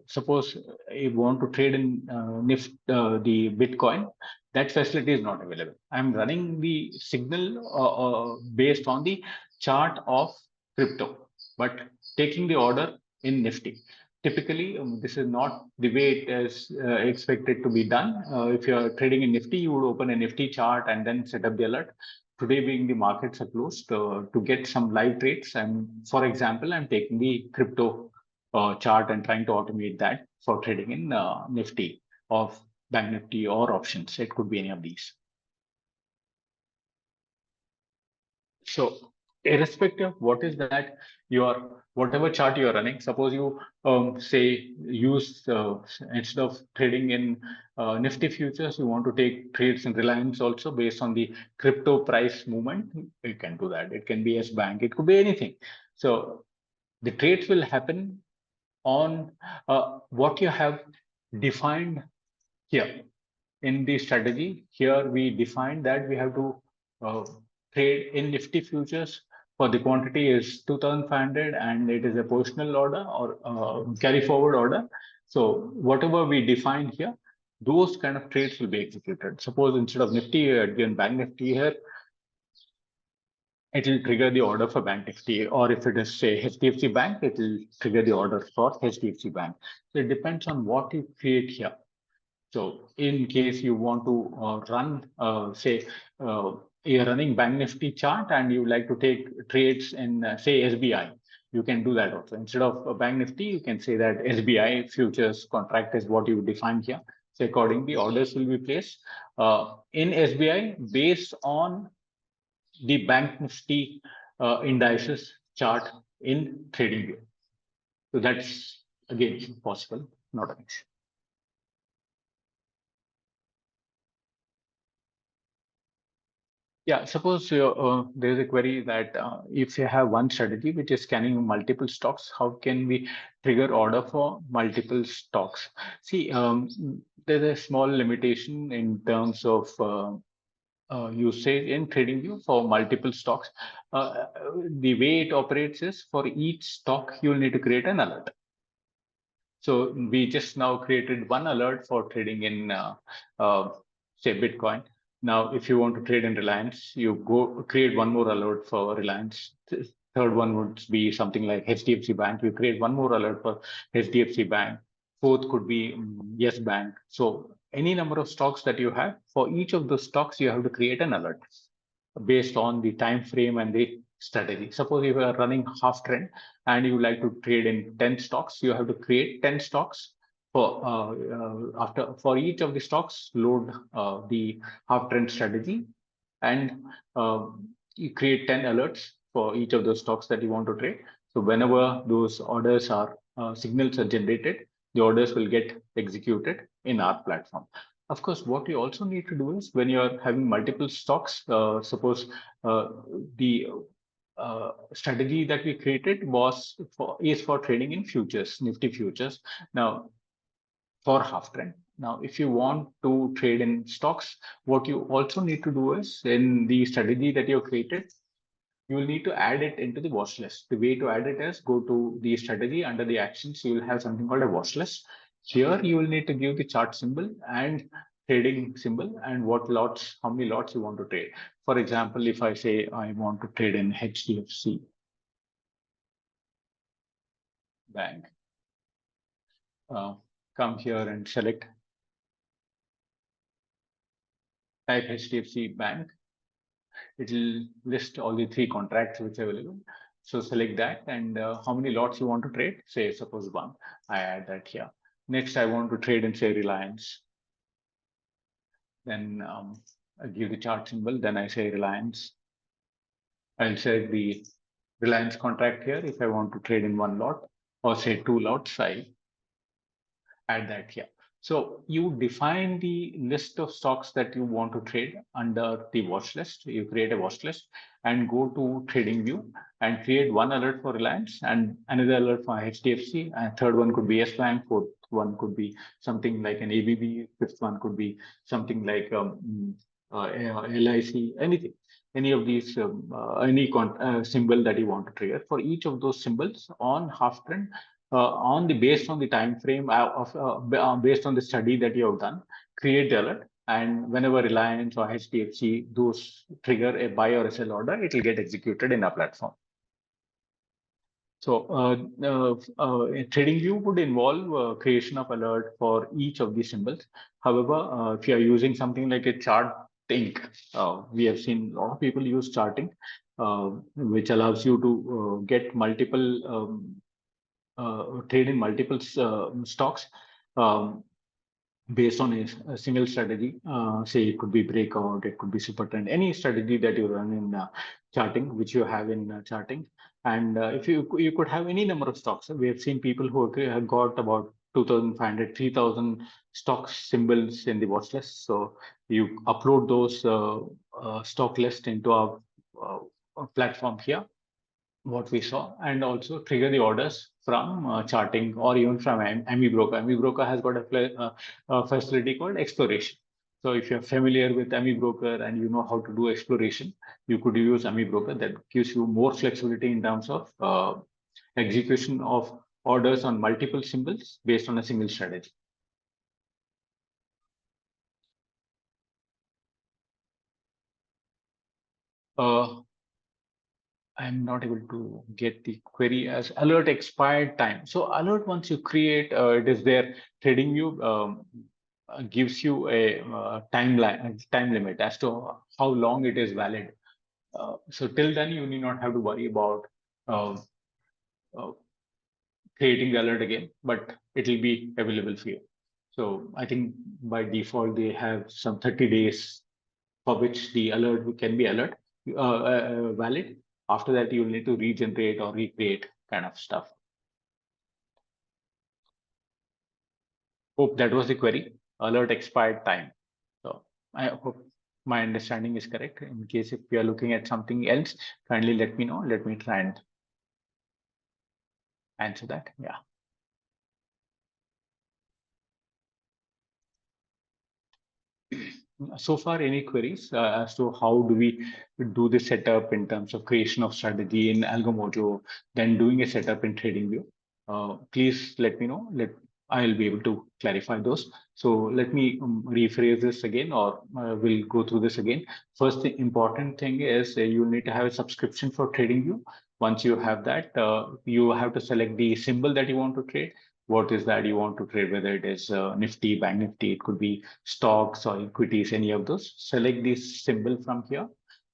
suppose you want to trade in the Bitcoin, that facility is not available. I'm running the signal based on the chart of crypto, but taking the order in Nifty. Typically, this is not the way it is expected to be done. If you're trading in Nifty, you would open a Nifty chart and then set up the alert. Today, being the markets are closed, to get some live trades, and for example, I'm taking the crypto chart and trying to automate that for trading in Nifty of Bank Nifty or options. It could be any of these. So irrespective of what is that, your whatever chart you're running, suppose you say use instead of trading in Nifty futures, you want to take trades in Reliance also based on the crypto price movement, you can do that. It can be S Bank, it could be anything. So the trades will happen on what you have defined here in the strategy. Here we define that we have to uh, trade in Nifty futures for the quantity is 2,500 and it is a positional order or carry forward order. So whatever we define here, those kind of trades will be executed. Suppose instead of Nifty, you had given Bank Nifty here, it will trigger the order for Bank Nifty, or if it is say HDFC Bank, it will trigger the order for HDFC Bank. So it depends on what you create here. So in case you want to run, say, you're running Bank Nifty chart and you like to take trades in, say, SBI, you can do that also. Instead of Bank Nifty, you can say that SBI futures contract is what you define here. So accordingly, orders will be placed in SBI based on the Bank Nifty indices chart in TradingView. So that's again possible, not an issue. Yeah, suppose there is a query that if you have one strategy which is scanning multiple stocks, how can we trigger order for multiple stocks? See, there's a small limitation in terms of usage in TradingView for multiple stocks. The way it operates is for each stock, you'll need to create an alert. So we just now created one alert for trading in, say, Bitcoin. Now, if you want to trade in Reliance, you go create one more alert for Reliance. Third one would be something like HDFC Bank. You create one more alert for HDFC Bank. Fourth could be Yes Bank. So any number of stocks that you have, for each of those stocks, you have to create an alert based on the time frame and the strategy. Suppose if you are running half trend and you like to trade in 10 stocks, you have to create 10 stocks for after for each of the stocks, load the half trend strategy, and you create 10 alerts for each of those stocks that you want to trade. So whenever those orders are signals are generated, the orders will get executed in our platform. Of course, what you also need to do is when you're having multiple stocks, suppose the strategy that we created was for trading in futures, Nifty futures. Now, for half trend. Now, if you want to trade in stocks, what you also need to do is in the strategy that you created, you will need to add it into the watch list. The way to add it is go to the strategy under the actions, you will have something called a watch list. Here you will need to give the chart symbol and trading symbol and what lots, how many lots you want to trade. For example, if I say I want to trade in HDFC Bank, come here and select type HDFC Bank. It will list all the three contracts which are available. So select that and how many lots you want to trade. Say suppose one, I add that here. Next, I want to trade in say Reliance. Then I give the chart symbol. Then I say Reliance. I'll say the Reliance contract here. If I want to trade in one lot or say two lots, I add that here. So you define the list of stocks that you want to trade under the watch list. You create a watch list and go to TradingView and create one alert for Reliance and another alert for HDFC. And third one could be S Bank. Fourth one could be something like an ABB. Fifth one could be something like LIC, anything. Any of these, any symbol that you want to trigger. For each of those symbols on half trend, on the based on the time frame of based on the study that you have done, create the alert, and whenever Reliance or HDFC those trigger a buy or a sell order, it will get executed in our platform. So TradingView would involve creation of alert for each of these symbols. However, if you are using something like a charting, we have seen a lot of people use charting, which allows you to get multiple trade in multiple stocks. based on a single strategy. Say it could be breakout, it could be super trend, any strategy that you run in charting, which you have in charting. And if you could have any number of stocks. We have seen people who have got about 2,500, 3,000 stocks symbols in the watch list. So you upload those stock list into our platform here, what we saw, and also trigger the orders from charting or even from Amibroker. Amibroker has got a facility called exploration. So if you're familiar with Amibroker and you know how to do exploration, you could use Amibroker. That gives you more flexibility in terms of execution of orders on multiple symbols based on a single strategy. Uh, I'm not able to get the query as alert expired time. So alert, once you create, it is there. TradingView gives you a time limit as to how long it is valid. So till then, you need not have to worry about uh, uh, creating the alert again, but it will be available for you. So I think by default they have some 30 days for which the alert can be valid. After that, you'll need to regenerate or recreate kind of stuff. Hope that was the query. Alert expired time. So I hope my understanding is correct. In case if we are looking at something else, kindly let me know. Let me try and answer that. Yeah. So far, any queries as to how do we do the setup in terms of creation of strategy in Algomojo, then doing a setup in TradingView? Please let me know. I'll be able to clarify those. So let me rephrase this again, or we'll go through this again. First, the important thing is you need to have a subscription for TradingView. Once you have that, you have to select the symbol that you want to trade. What is that you want to trade, whether it is Nifty, Bank Nifty, it could be stocks or equities, any of those. Select this symbol from here,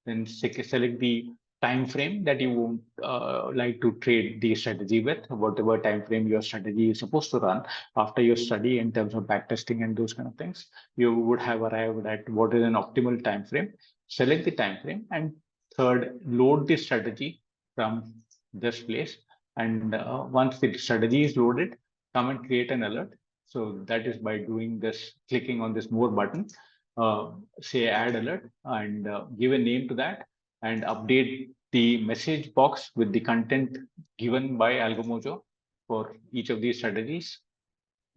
then select the time frame that you would like to trade the strategy with, whatever time frame your strategy is supposed to run. After your study in terms of backtesting and those kind of things, you would have arrived at what is an optimal time frame. Select the time frame, and third, load the strategy from this place. And once the strategy is loaded, come and create an alert. So that is by doing this, clicking on this more button, say add alert, and give a name to that, and update the message box with the content given by Algomojo for each of these strategies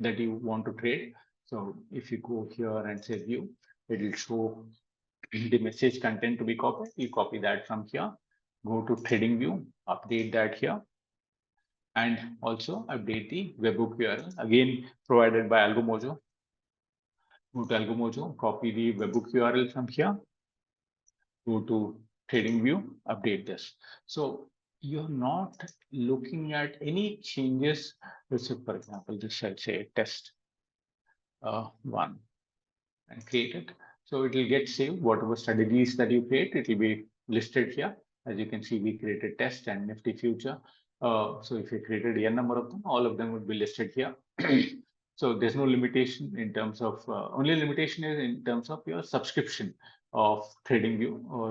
that you want to trade. So if you go here and say view, it will show the message content to be copied. You copy that from here, go to trading view, update that here, and also update the webhook URL again provided by Algomojo. Go to Algomojo, copy the webhook URL from here, go to trading view, update this. So you're not looking at any changes. Let's say, for example, this shall say test one and create it. So it will get saved. Whatever strategies that you create, it will be listed here. As you can see, we created test and Nifty future. So if you created n number of them, all of them would be listed here. So there's no limitation in terms of, only limitation is in terms of your subscription of TradingView. Or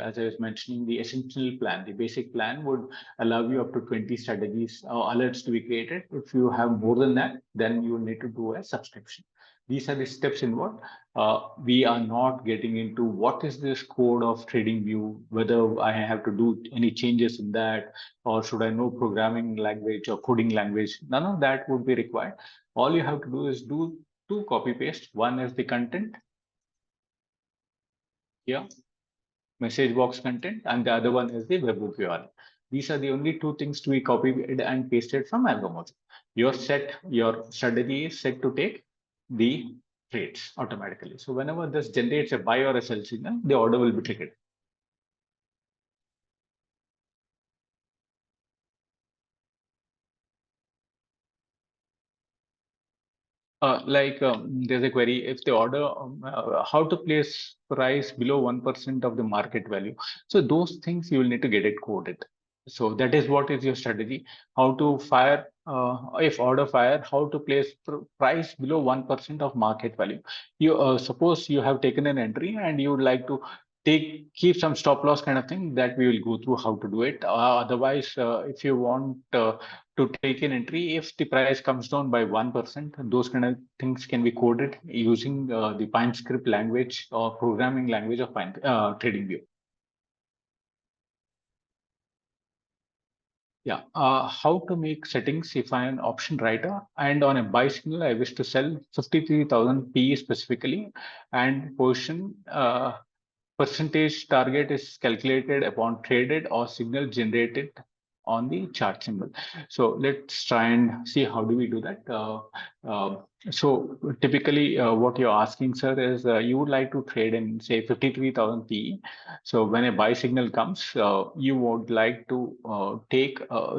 as I was mentioning, the essential plan, the basic plan would allow you up to 20 strategies or alerts to be created. If you have more than that, then you need to do a subscription. These are the steps involved. We are not getting into what is this code of TradingView, whether I have to do any changes in that, or should I know programming language or coding language. None of that would be required. All you have to do is do two copy paste. One is the content here, message box content, and the other one is the webhook URL. These are the only two things to be copied and pasted from Algomojo. Your strategy is set to take the trades automatically. So whenever this generates a buy or a sell signal, the order will be triggered. There's a query, if the order, how to place price below 1% of the market value. So those things you will need to get it coded. So that is what is your strategy, how to fire if order fire, how to place price below 1% of market value. You suppose you have taken an entry and you would like to keep some stop loss kind of thing, that we will go through how to do it. Otherwise, if you want to take an entry, if the price comes down by 1%, those kind of things can be coded using the Pine script language or programming language of Pine TradingView. Yeah, how to make settings if I'm an option writer and on a buy signal, I wish to sell 53,000 PE specifically, and position percentage target is calculated upon traded or signal generated on the chart symbol. So let's try and see how do we do that. Uh, so typically what you're asking, sir, is you would like to trade in say 53,000 PE. So when a buy signal comes, you would like to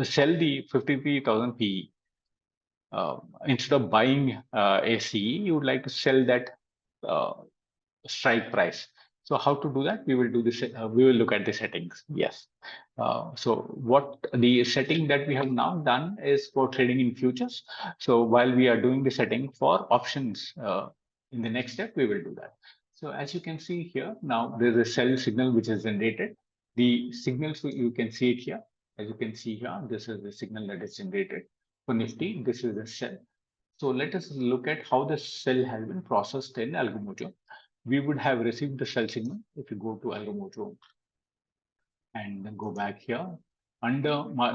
sell the 53,000 PE. Instead of buying a CE, you would like to sell that uh, strike price. So how to do that? We will do this. We will look at the settings. Yes. So what the setting that we have now done is for trading in futures. So while we are doing the setting for options, in the next step, we will do that. So as you can see here, now there's a sell signal which is generated. The signals, you can see it here. As you can see here, this is the signal that is generated for Nifty. This is the sell. So let us look at how the sell has been processed in Algomojo. We would have received the sell signal if you go to Algomojo and then go back here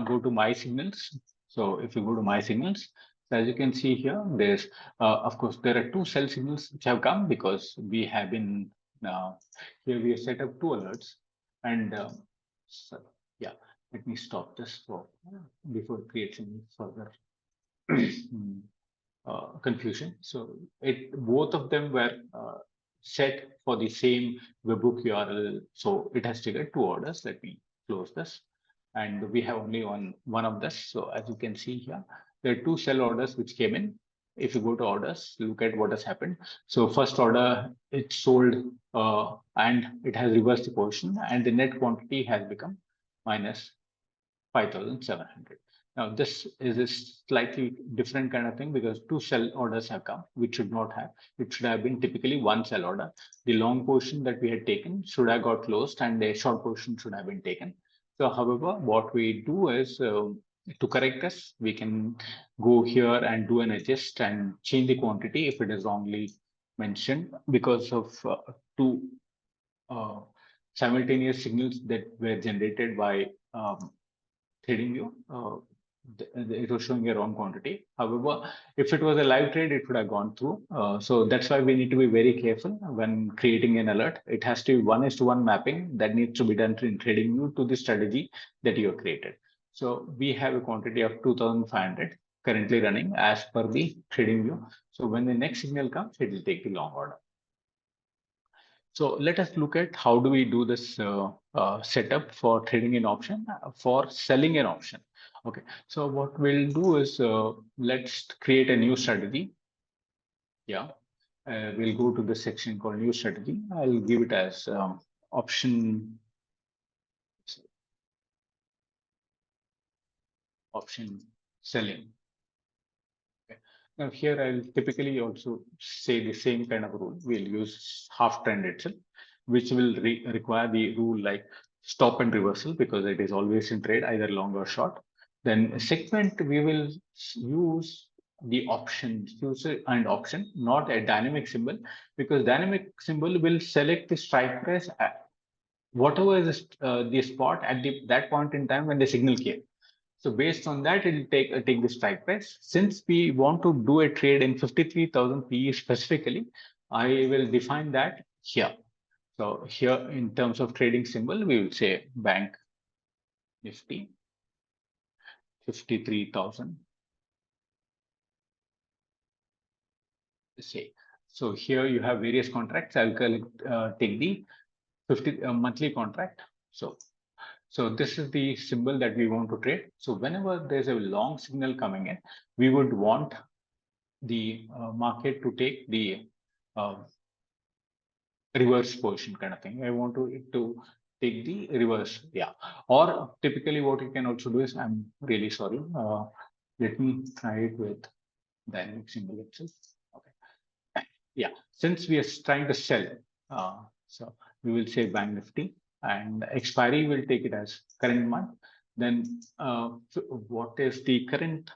go to my signals. So if you go to my signals, so as you can see here, there's of course there are two sell signals which have come because we have been here we have set up two alerts, and so, yeah, let me stop this for before it creates any further confusion. So both of them were set for the same webhook URL. So it has triggered two orders. Let me close this. And we have only one of this. So as you can see here, there are two sell orders which came in. If you go to orders, look at what has happened. So first order, it sold and it has reversed the position, and the net quantity has become minus 5,700. Now, this is a slightly different kind of thing because two sell orders have come, which should not have. It should have been typically one sell order. The long portion that we had taken should have got closed, and the short portion should have been taken. So, however, what we do is to correct this, we can go here and do an adjust and change the quantity if it is wrongly mentioned because of two uh, simultaneous signals that were generated by TradingView. It was showing a wrong quantity. However, if it was a live trade, it would have gone through. So that's why we need to be very careful when creating an alert. It has to be 1:1 mapping that needs to be done in TradingView to the strategy that you have created. So we have a quantity of 2,500 currently running as per the TradingView. So when the next signal comes, it will take the long order. So let us look at how do we do this setup for trading an option, for selling an option. Okay, so what we'll do is let's create a new strategy. Yeah, we'll go to the section called new strategy. I'll give it as option selling. Okay. Now here I'll typically also say the same kind of rule. We'll use half trend itself, which will require the rule like stop and reversal because it is always in trade, either long or short. Then segment, we will use the option, user and option, not a dynamic symbol, because dynamic symbol will select the strike price at whatever is the spot at that point in time when the signal came. So based on that, it will take the strike price. Since we want to do a trade in 53,000 PE specifically, I will define that here. So here in terms of trading symbol, we will say bank Nifty 53,000. Say so here you have various contracts. I'll take the 50 monthly contract. So this is the symbol that we want to trade. So whenever there's a long signal coming in, we would want the market to take the uh, reverse position kind of thing. I want to take the reverse, yeah. Or typically what you can also do is, I'm really sorry, Let me try it with dynamic symbol itself. Okay. Yeah, since we are trying to sell, so we will say Bank Nifty, and expiry will take it as current month. Then so what is the current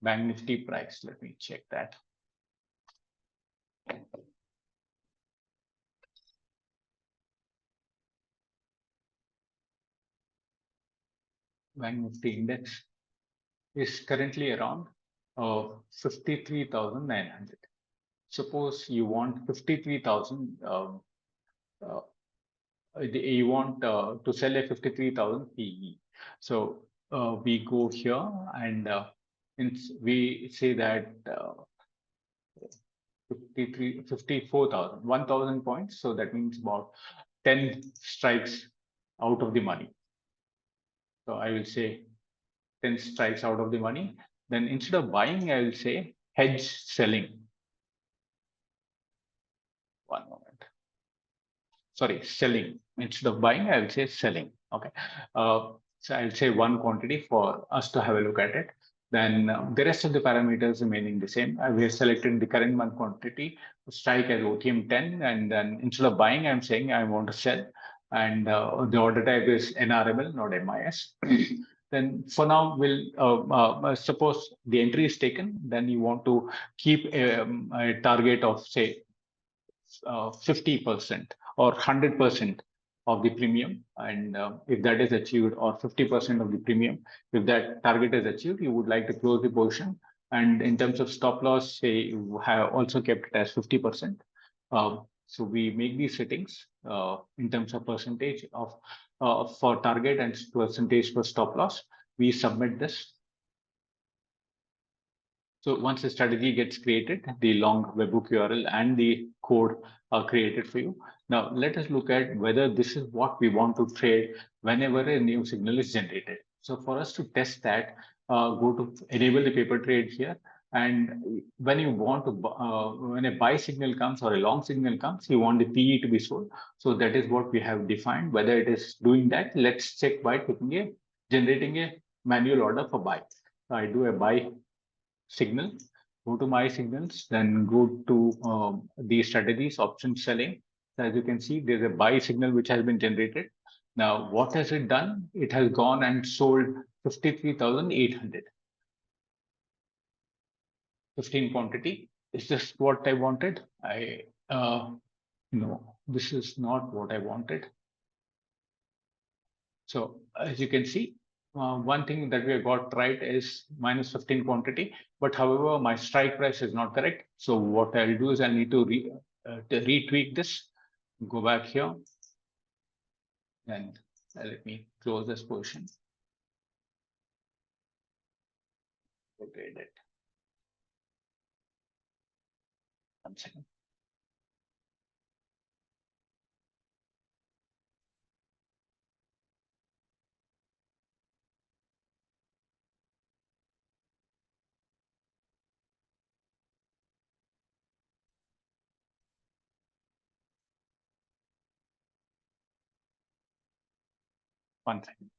Bank Nifty price? Let me check that. Bank Nifty index is currently around 53,900. Suppose you want 53,000, uh, you want to sell a 53,000 PE. So we go here and we say that 54,000, 1,000 points. So that means about 10 strikes out of the money. So I will say 10 strikes out of the money. Then instead of buying, I will say hedge selling. One moment. Sorry, selling. Instead of buying, I will say selling. Okay. So I'll say one quantity for us to have a look at it. Then the rest of the parameters remaining the same. We have selected the current month quantity, strike as OTM 10, and then instead of buying, I'm saying I want to sell. And the order type is NRML, not MIS. Then for now, we'll suppose the entry is taken, then you want to keep a target of say 50% or 100% of the premium. And if that is achieved, or 50% of the premium, if that target is achieved, you would like to close the position. And in terms of stop loss, say you have also kept it as 50%. So we make these settings in terms of percentage of for target and percentage for stop loss. We submit this. So once the strategy gets created, the long webhook URL and the code are created for you. Now let us look at whether this is what we want to trade whenever a new signal is generated. So for us to test that, go to enable the paper trade here. And when you want to, when a buy signal comes or a long signal comes, you want the PE to be sold. So that is what we have defined. Whether it is doing that, let's check by generating a manual order for buy. So I do a buy signal, go to my signals, then go to the strategies option selling. So as you can see, there's a buy signal which has been generated. Now, what has it done? It has gone and sold 53,800. 15 quantity. Is this what I wanted? No, this is not what I wanted. So as you can see, one thing that we have got right is minus 15 quantity, but however, my strike price is not correct. So what I'll do is I need to retweak this, go back here, and let me close this position. Rotate it. 1 second. One second.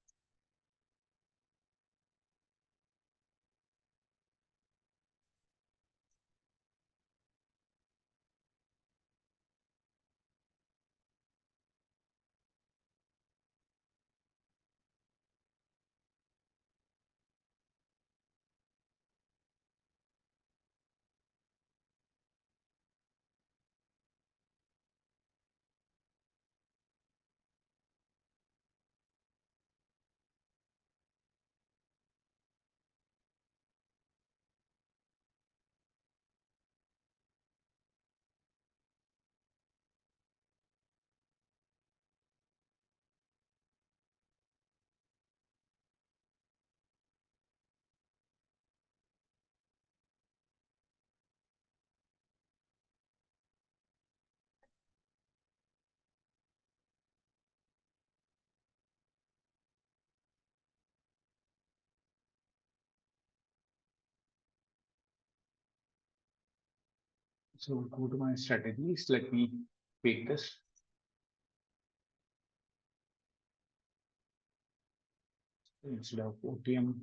So go to my strategies. Let me tweak this. Instead of OTM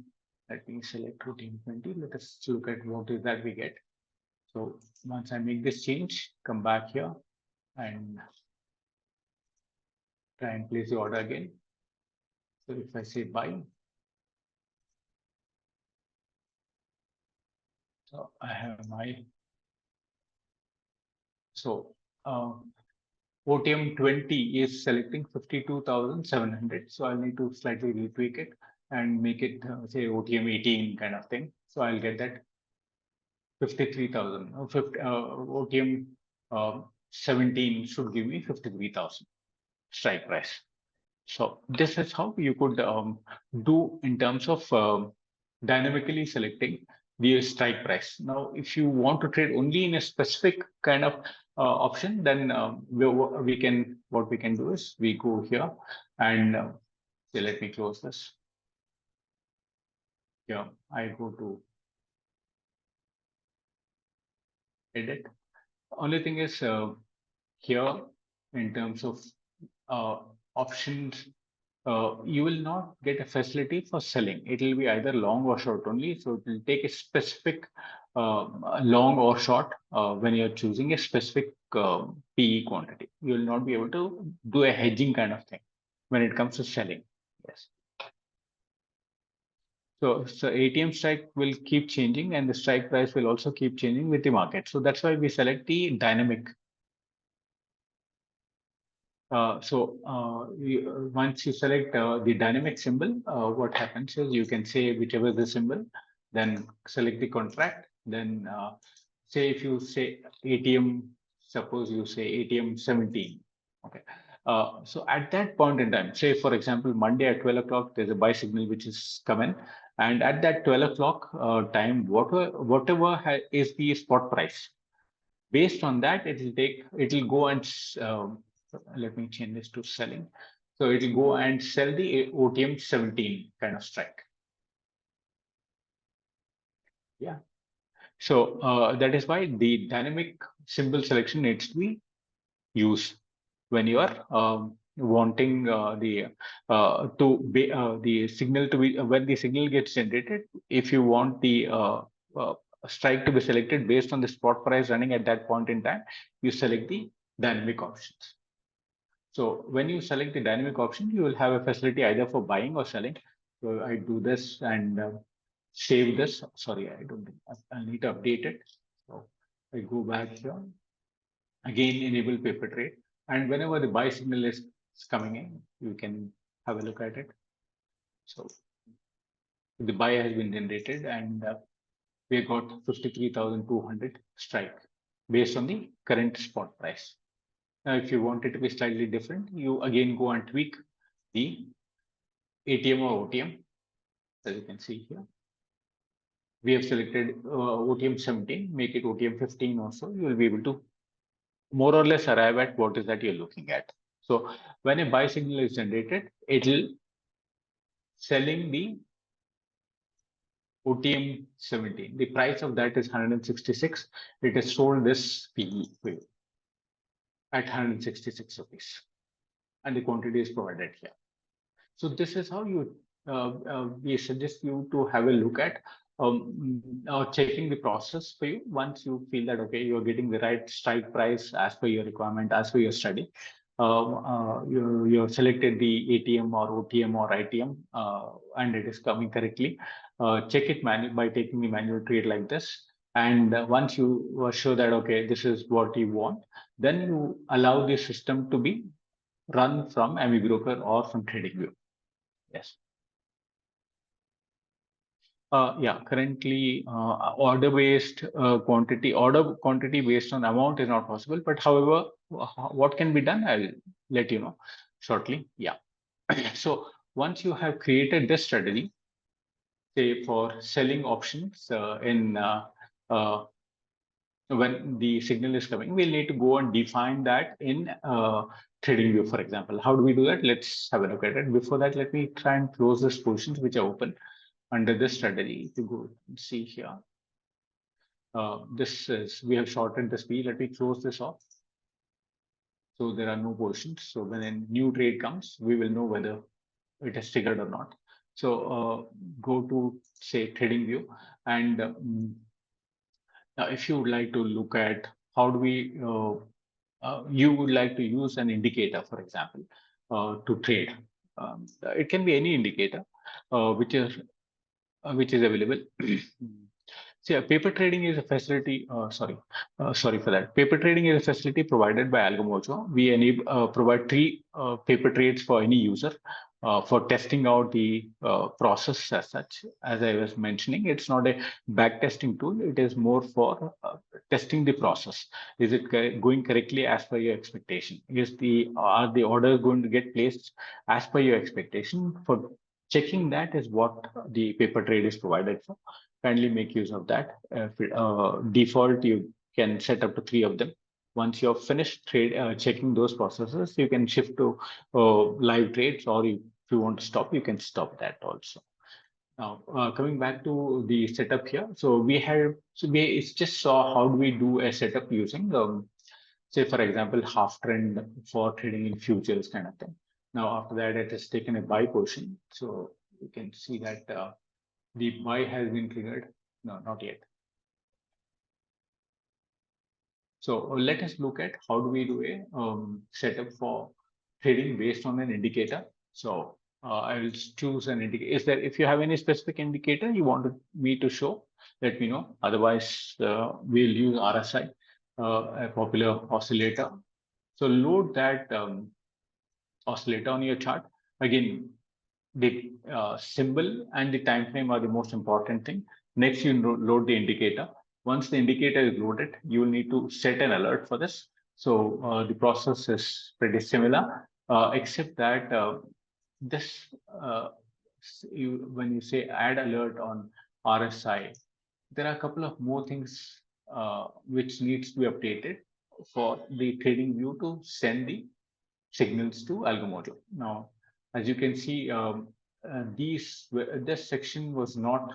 Let me select routine 20. Let us look at what is that we get. So once I make this change, come back here and try and place the order again. So if I say buy, so I have my, so OTM 20 is selecting 52,700. So I'll need to slightly retweak it and make it say OTM 18 kind of thing. So I'll get that 53,000. OTM 17 should give me 53,000 strike price. So this is how you could do in terms of dynamically selecting the strike price. Now, if you want to trade only in a specific kind of option, then we can, what we can do is we go here and say, let me close this. Here, I go to edit. Only thing is here in terms of options, you will not get a facility for selling. It will be either long or short only. So it will take a specific long or short when you're choosing a specific PE quantity. You will not be able to do a hedging kind of thing when it comes to selling. Yes. So ATM strike will keep changing and the strike price will also keep changing with the market. So that's why we select the dynamic. Once you select the dynamic symbol, what happens is you can say whichever the symbol, then select the contract. Then say if you say ATM, suppose you say ATM 17. Okay. So at that point in time, say for example, Monday at 12 o'clock, there's a buy signal which is coming. And at that 12 o'clock time, whatever is the spot price, based on that, it'll go and let me change this to selling. So it'll go and sell the OTM 17 kind of strike. Yeah. So that is why the dynamic symbol selection needs to be used when you are wanting the signal to be when the signal gets generated. If you want the strike to be selected based on the spot price running at that point in time, you select the dynamic options. So when you select the dynamic option, you will have a facility either for buying or selling. So I do this and save this. Sorry, I don't. I need to update it. So I go back here. Again, enable paper trade. And whenever the buy signal is coming in, you can have a look at it. So the buy has been generated and we got 53,200 strike based on the current spot price. Now, if you want it to be slightly different, you again go and tweak the ATM or OTM, as you can see here. We have selected OTM 17, make it OTM 15 also. You will be able to more or less arrive at what is that you're looking at. So when a buy signal is generated, it'll selling the OTM 17. The price of that is 166. It is sold this PE at 166 rupees. And the quantity is provided here. So this is how you we suggest you to have a look at checking the process for you. Once you feel that okay, you're getting the right strike price as per your requirement, as per your study, you've selected the ATM or OTM or ITM, and it is coming correctly. Check it by taking the manual trade like this. And once you are sure that okay, this is what you want, then you allow the system to be run from Amibroker or from TradingView. Yes. Yeah, currently order quantity based on amount is not possible. But however, what can be done, I'll let you know shortly. Yeah. So once you have created this strategy, say for selling options when the signal is coming, we'll need to go and define that in TradingView, for example. How do we do that? Let's have a look at it. Before that, let me try and close these positions which are open under this strategy. If you go and see here, we have shortened the speed. Let me close this off. So there are no positions. So when a new trade comes, we will know whether it is triggered or not. So go to say TradingView, and if you would like to look at how do we you would like to use an indicator, for example, to trade. It can be any indicator which is available. So yeah, paper trading is a facility. Sorry for that. Paper trading is a facility provided by Algomojo. We provide three paper trades for any user for testing out the process as such. As I was mentioning, it's not a back testing tool. It is more for testing the process. Is it going correctly as per your expectation? Are the orders going to get placed as per your expectation? For checking that is what the paper trade is provided for. Kindly make use of that. Default, you can set up to three of them. Once you're finished checking those processes, you can shift to live trades, or if you want to stop, you can stop that also. Now, coming back to the setup here, we it's just saw how do we do a setup using, say, for example, half trend for trading in futures kind of thing. Now, after that, it has taken a buy portion. So you can see that the buy has been triggered. No, not yet. So let us look at how do we do a setup for trading based on an indicator. So I will choose an indicator. Is there, if you have any specific indicator you want me to show, let me know. Otherwise, we'll use RSI, a popular oscillator. So load that oscillator on your chart. Again, the symbol and the time frame are the most important thing. Next, you load the indicator. Once the indicator is loaded, you will need to set an alert for this. So the process is pretty similar, except that this when you say add alert on RSI, there are a couple of more things which needs to be updated for the trading view to send the signals to Algomojo. Now, as you can see, this section was not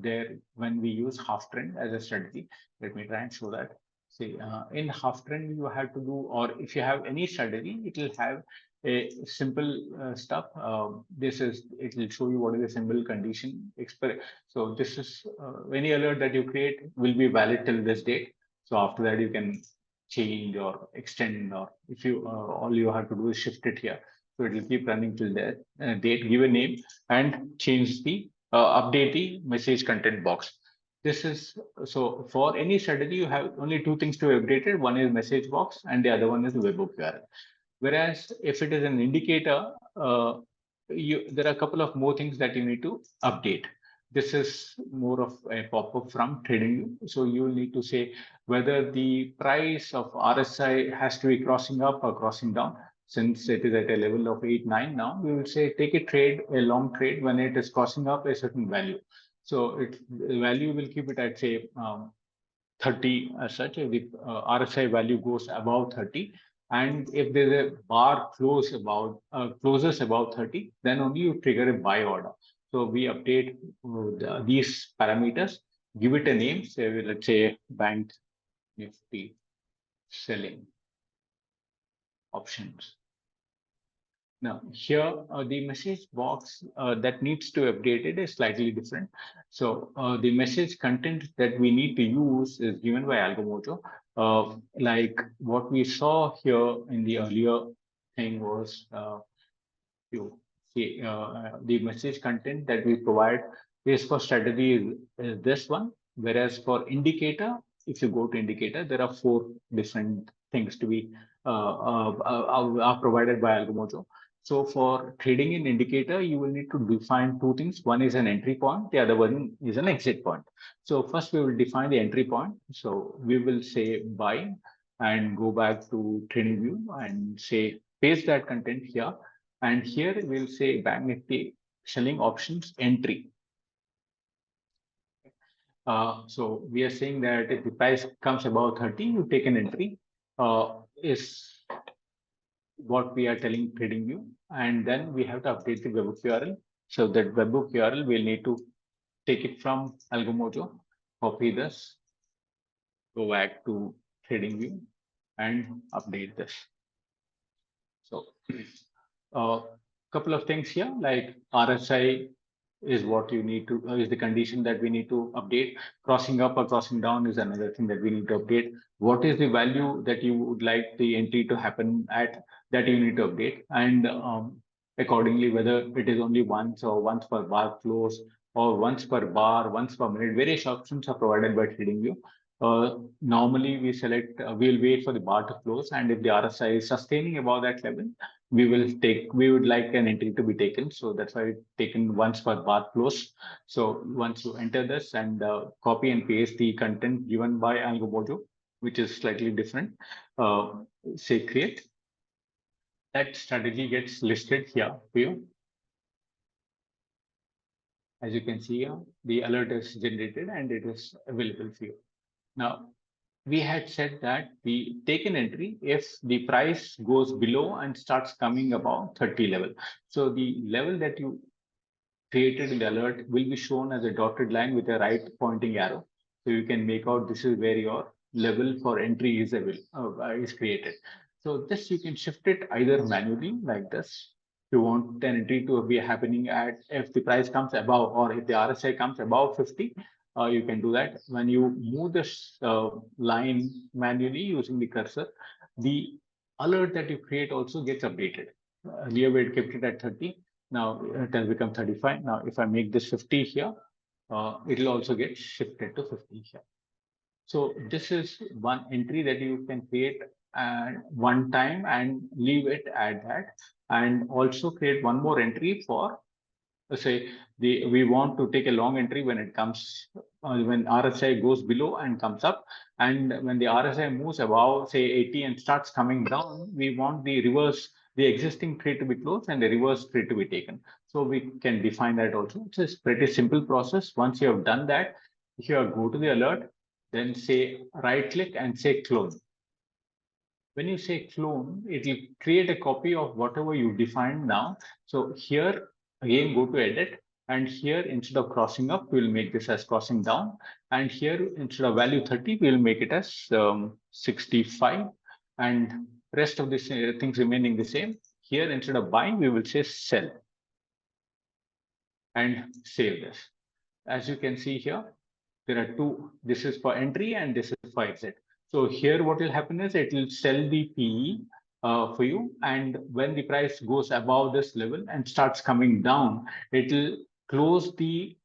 there when we use half trend as a strategy. Let me try and show that. See, in half trend, you have to do, or if you have any strategy, it will have a simple stuff. It will show you what is the symbol condition. So this is any alert that you create will be valid till this date. So after that, you can change or extend, or if you all you have to do is shift it here, so it will keep running till that date. Give a name and change the update the message content box. This is so for any strategy you have only two things to be updated. One is message box and the other one is the web URL. Whereas if it is an indicator, there are a couple of more things that you need to update. This is more of a pop-up from TradingView. So you will need to say whether the price of RSI has to be crossing up or crossing down. Since it is at a level of 8, 9 now, we will say take a long trade when it is crossing up a certain value. So the value will keep it at say 30 as such. If the RSI value goes above 30, and if there's a bar closes about 30, then only you trigger a buy order. So we update these parameters, give it a name, say let's say Bank Nifty selling options. Now, here the message box that needs to be updated is slightly different. So the message content that we need to use is given by Algomojo. Like what we saw here in the earlier thing was you see the message content that we provide is for strategy is this one, whereas for indicator, if you go to indicator, there are four different things to be are provided by Algomojo. So for trading in indicator, you will need to define two things. One is an entry point, the other one is an exit point. So first we will define the entry point. So we will say buy and go back to trading view and say paste that content here. And here we'll say Bank Nifty selling options entry. So we are saying that if the price comes above 30, you take an entry, is what we are telling TradingView. And then we have to update the webhook URL. So that webhook URL, we'll need to take it from Algomojo, copy this, go back to TradingView and update this. So a couple of things here like RSI is what you need to is the condition that we need to update. Crossing up or crossing down is another thing that we need to update. What is the value that you would like the entry to happen at, that you need to update, and accordingly whether it is only once or once per bar close or once per bar, once per minute. Various options are provided by TradingView. Normally we select, we'll wait for the bar to close, and if the RSI is sustaining above that level, we would like an entry to be taken. So that's why it's taken once per bar close. So once you enter this and copy and paste the content given by Algomojo, which is slightly different, uh, say create, that strategy gets listed here for you. As you can see here, the alert is generated and it is available for you. Now, we had said that we take an entry if the price goes below and starts coming above 30 level. So the level that you created in the alert will be shown as a dotted line with a right pointing arrow. So you can make out this is where your level for entry is created. So this you can shift it either manually like this. If you want an entry to be happening at, if the price comes above or if the RSI comes above 50, you can do that. When you move this line manually using the cursor, the alert that you create also gets updated. Earlier we had kept it at 30. Now it has become 35. Now, if I make this 50 here, it will also get shifted to 50 here. So this is one entry that you can create one time and leave it at that, and also create one more entry for, say, we want to take a long entry when it comes when RSI goes below and comes up, and when the RSI moves above, say, 80 and starts coming down, we want the existing trade to be closed and the reverse trade to be taken. So we can define that also. It's a pretty simple process. Once you have done that, if you go to the alert, then say right click and say clone. When you say clone, it will create a copy of whatever you defined now. So here again, go to edit, and here instead of crossing up, we'll make this as crossing down. And here instead of value 30, we'll make it as 65, and rest of the things remaining the same. Here instead of buying, we will say sell and save this. As you can see here, there are two. This is for entry and this is for exit. So here what will happen is it will sell the PE for you, and when the price goes above this level and starts coming down, it will close the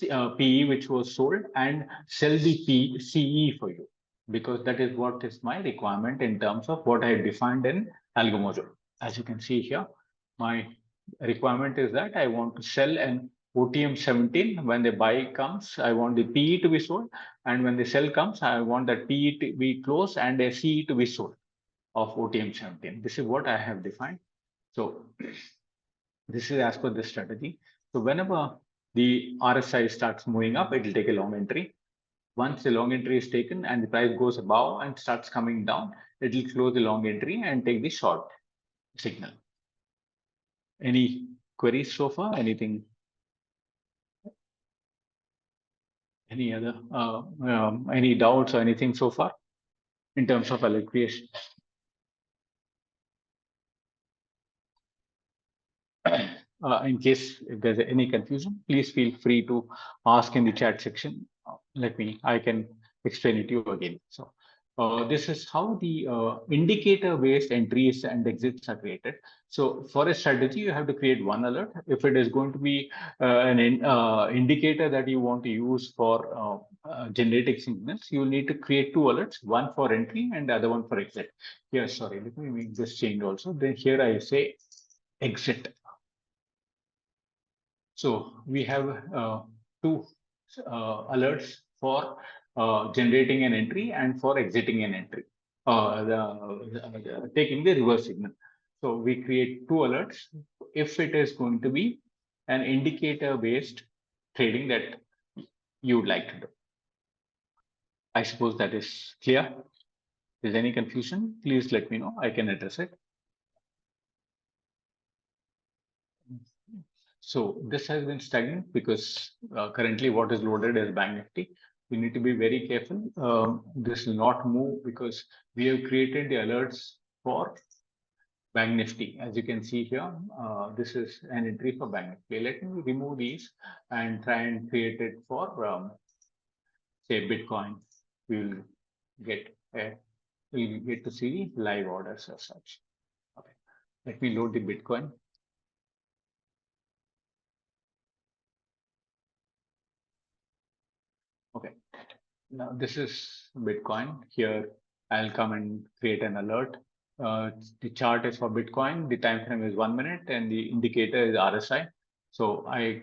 PE which was sold and sell the CE for you, because that is what is my requirement in terms of what I defined in Algomojo. As you can see here, my requirement is that I want to sell an OTM 17. When the buy comes, I want the PE to be sold. And when the sell comes, I want that PE to be closed and a CE to be sold of OTM 17. This is what I have defined. So this is as per this strategy. So whenever the RSI starts moving up, it will take a long entry. Once the long entry is taken and the price goes above and starts coming down, it will close the long entry and take the short signal. Any queries so far? Anything? Any other any doubts or anything so far in terms of alert creation? In case if there's any confusion, please feel free to ask in the chat section. I can explain it to you again. So this is how the indicator-based entries and exits are created. So for a strategy, you have to create one alert. If it is going to be an indicator that you want to use for generating signals, you will need to create two alerts, one for entry and the other one for exit. Here, sorry, let me make this change also. Then here I say exit. So we have two alerts for generating an entry and for exiting an entry, taking the reverse signal. So we create two alerts if it is going to be an indicator-based trading that you would like to do. I suppose that is clear. If there's any confusion, please let me know. I can address it. So this has been stagnant because currently what is loaded is Bank Nifty. We need to be very careful. This will not move because we have created the alerts for Bank Nifty. As you can see here, this is an entry for Bank Nifty. Let me remove these and try and create it for say Bitcoin. We will get we'll get to see live orders as such. Okay, let me load the Bitcoin. Okay, now this is Bitcoin. Here I'll come and create an alert. The chart is for Bitcoin. The time frame is 1 minute, and the indicator is RSI. So I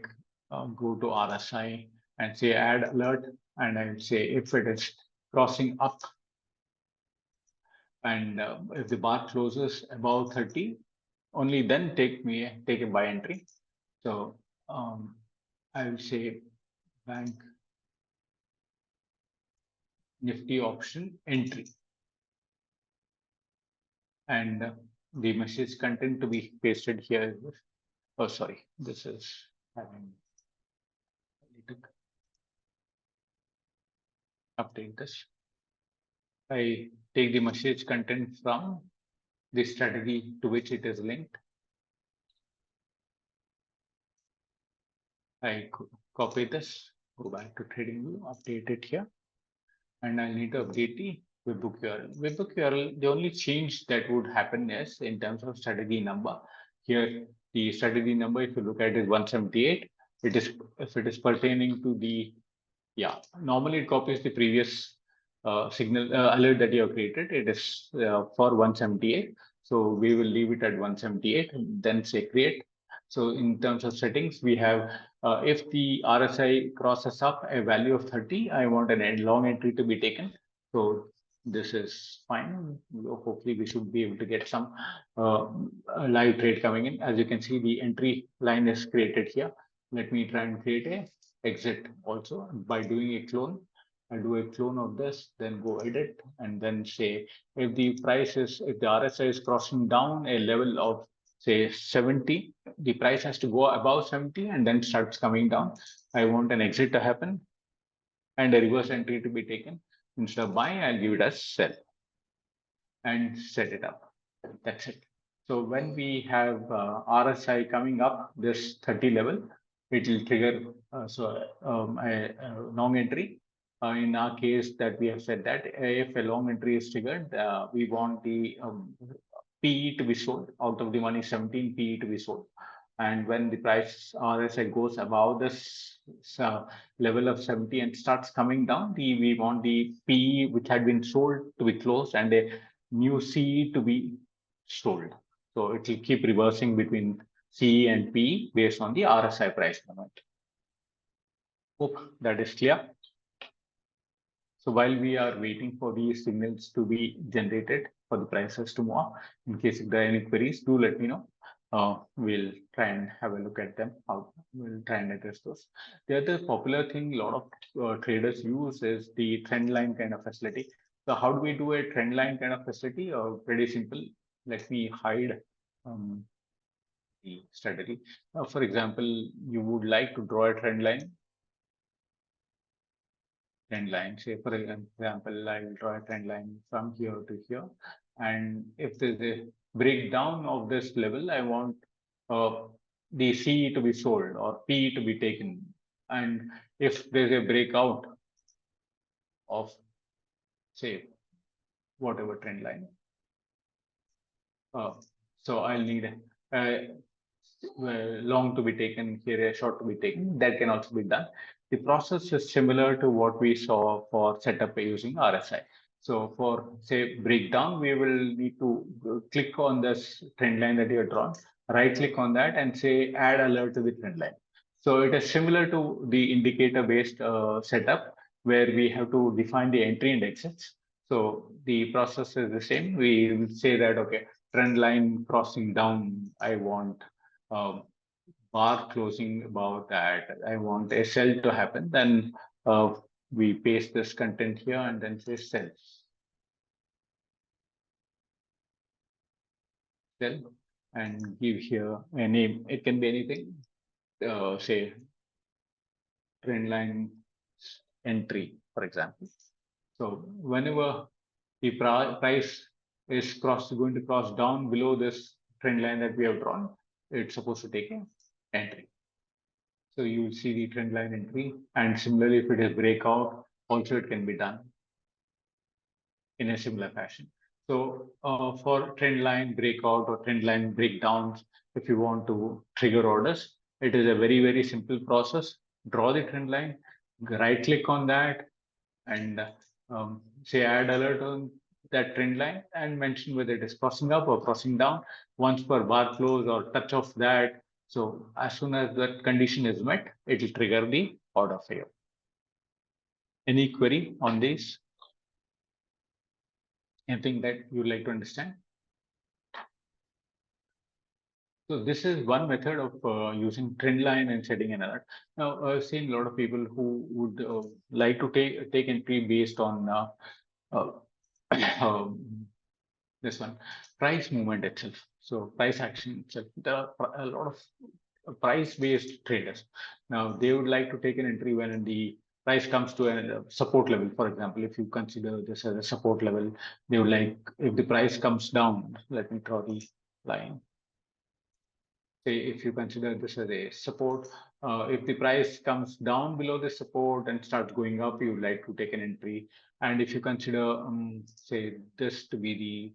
go to RSI and say add alert, and I say if it is crossing up, and if the bar closes above 30, only then take a buy entry. So I will say Bank Nifty option entry, and the message content to be pasted here is this. Oh, sorry, this is having. I need to update this. I take the message content from the strategy to which it is linked. I copy this, go back to TradingView, update it here, and I need to update the webbook URL. Webbook URL, the only change that would happen is in terms of strategy number. Here, the strategy number, if you look at it, is 178. It is, if it is pertaining to the, yeah, normally it copies the previous signal alert that you have created. It is for 178. So we will leave it at 178 and then say create. So in terms of settings, we have if the RSI crosses up a value of 30, I want an long entry to be taken. So this is fine. Hopefully we should be able to get some live trade coming in. As you can see, the entry line is created here. Let me try and create a exit also by doing a clone. I'll do a clone of this, then go edit, and then say if the RSI is crossing down a level of say 70, the price has to go above 70 and then starts coming down. I want an exit to happen and a reverse entry to be taken. Instead of buy, I'll give it as sell and set it up. That's it. So when we have RSI coming up this 30 level, it will trigger a long entry. In our case, that we have said that if a long entry is triggered, we want the PE to be sold out of the money, 17 PE to be sold. And when the price RSI goes above this level of 70 and starts coming down, we want the PE which had been sold to be closed and a new CE to be sold. So it will keep reversing between CE and PE based on the RSI price movement. Hope that is clear. So while we are waiting for these signals to be generated for the prices to move, in case if there are any queries, do let me know. We'll try and have a look at them. We'll try and address those. The other popular thing a lot of traders use is the trend line kind of facility. So how do we do a trend line kind of facility? Pretty simple. Let me hide the strategy. For example, you would like to draw a trend line. Say for example, I will draw a trend line from here to here. And if there's a breakdown of this level, I want the CE to be sold or PE to be taken. And if there's a breakout of, say, whatever trend line, so I'll need a long to be taken, here a short to be taken. That can also be done. The process is similar to what we saw for setup using RSI. So for say breakdown, we will need to click on this trend line that you have drawn, right click on that and say add alert to the trend line. So it is similar to the indicator based setup where we have to define the entry and exits. So the process is the same. We will say that, okay, trend line crossing down, I want bar closing about that. I want a sell to happen. Then we paste this content here and then say sell. Sell and give here a name. It can be anything. Say trend line entry, for example. So whenever the price is going to cross down below this trend line that we have drawn, it's supposed to take an entry. So you will see the trend line entry, and similarly, if it is breakout, also it can be done in a similar fashion. So for trend line breakout or trend line breakdowns, if you want to trigger orders, it is a very, very simple process. Draw the trend line, right click on that, and say add alert on that trend line and mention whether it is crossing up or crossing down once per bar close or touch of that. So as soon as that condition is met, it will trigger the order for you. Any query on this? Anything that you would like to understand? So this is one method of using trend line and setting an alert. Now, I've seen a lot of people who would like to take entry based on uh, this one, price movement itself. So price action itself. There are a lot of price-based traders. Now they would like to take an entry when the price comes to a support level. For example, if you consider this as a support level, they would like, if the price comes down, let me draw the line. Say if you consider this as a support, if the price comes down below the support and starts going up, you would like to take an entry. And if you consider, say this to be the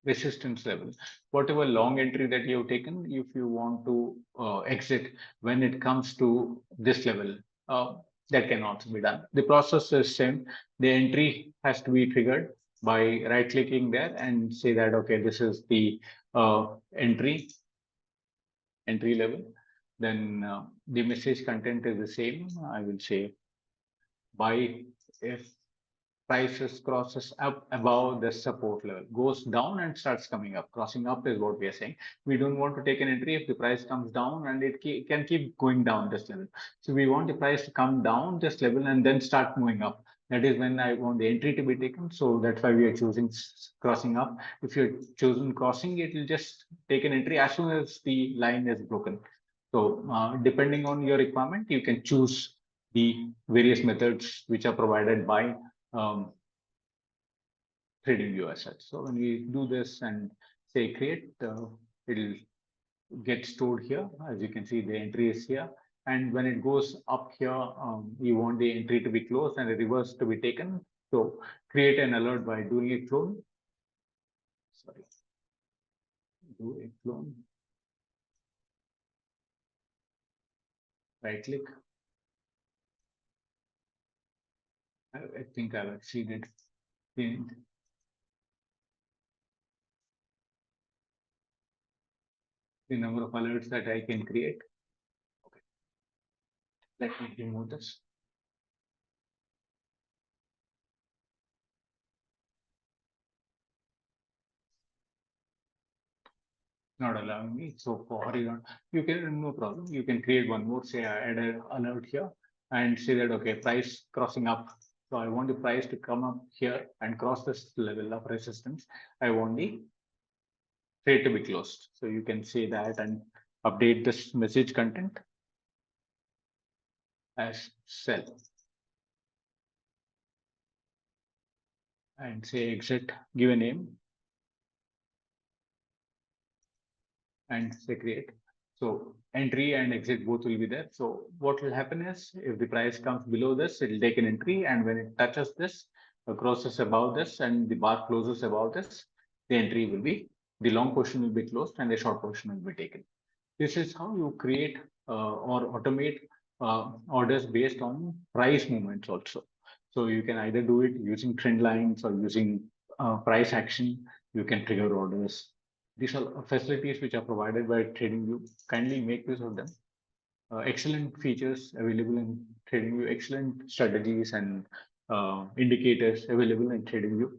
resistance level, whatever long entry that you have taken, if you want to exit when it comes to this level, uh, that can also be done. The process is same. The entry has to be triggered by right clicking there and say that, okay, this is the entry level. Then the message content is the same. I will say buy if prices crosses up above the support level, goes down and starts coming up. Crossing up is what we are saying. We don't want to take an entry if the price comes down and it can keep going down this level. So we want the price to come down this level and then start moving up. That is when I want the entry to be taken. So that's why we are choosing crossing up. If you're chosen crossing, it will just take an entry as soon as the line is broken. So depending on your requirement, you can choose the various methods which are provided by TradingView as such. So when we do this and say create, it'll get stored here. As you can see, the entry is here. And when it goes up here, you want the entry to be closed and the reverse to be taken. So create an alert by doing a clone. Sorry, do a clone. Right click. I think I've exceeded the number of alerts that I can create. Okay, let me remove this. Not allowing me. So for Oregon, you can, no problem. You can create one more, say I add an alert here and say that, okay, price crossing up. So I want the price to come up here and cross this level of resistance. I want the trade to be closed. So you can say that and update this message content as sell and say exit, give a name and say create. So entry and exit both will be there. So what will happen is if the price comes below this, it will take an entry, and when it touches this, crosses above this, and the bar closes above this, the entry will be, the long portion will be closed and the short portion will be taken. This is how you create or automate orders based on price movements also. So you can either do it using trend lines or using price action. You can trigger orders. These are facilities which are provided by TradingView. Kindly make use of them. Excellent features available in TradingView, excellent strategies and indicators available in TradingView.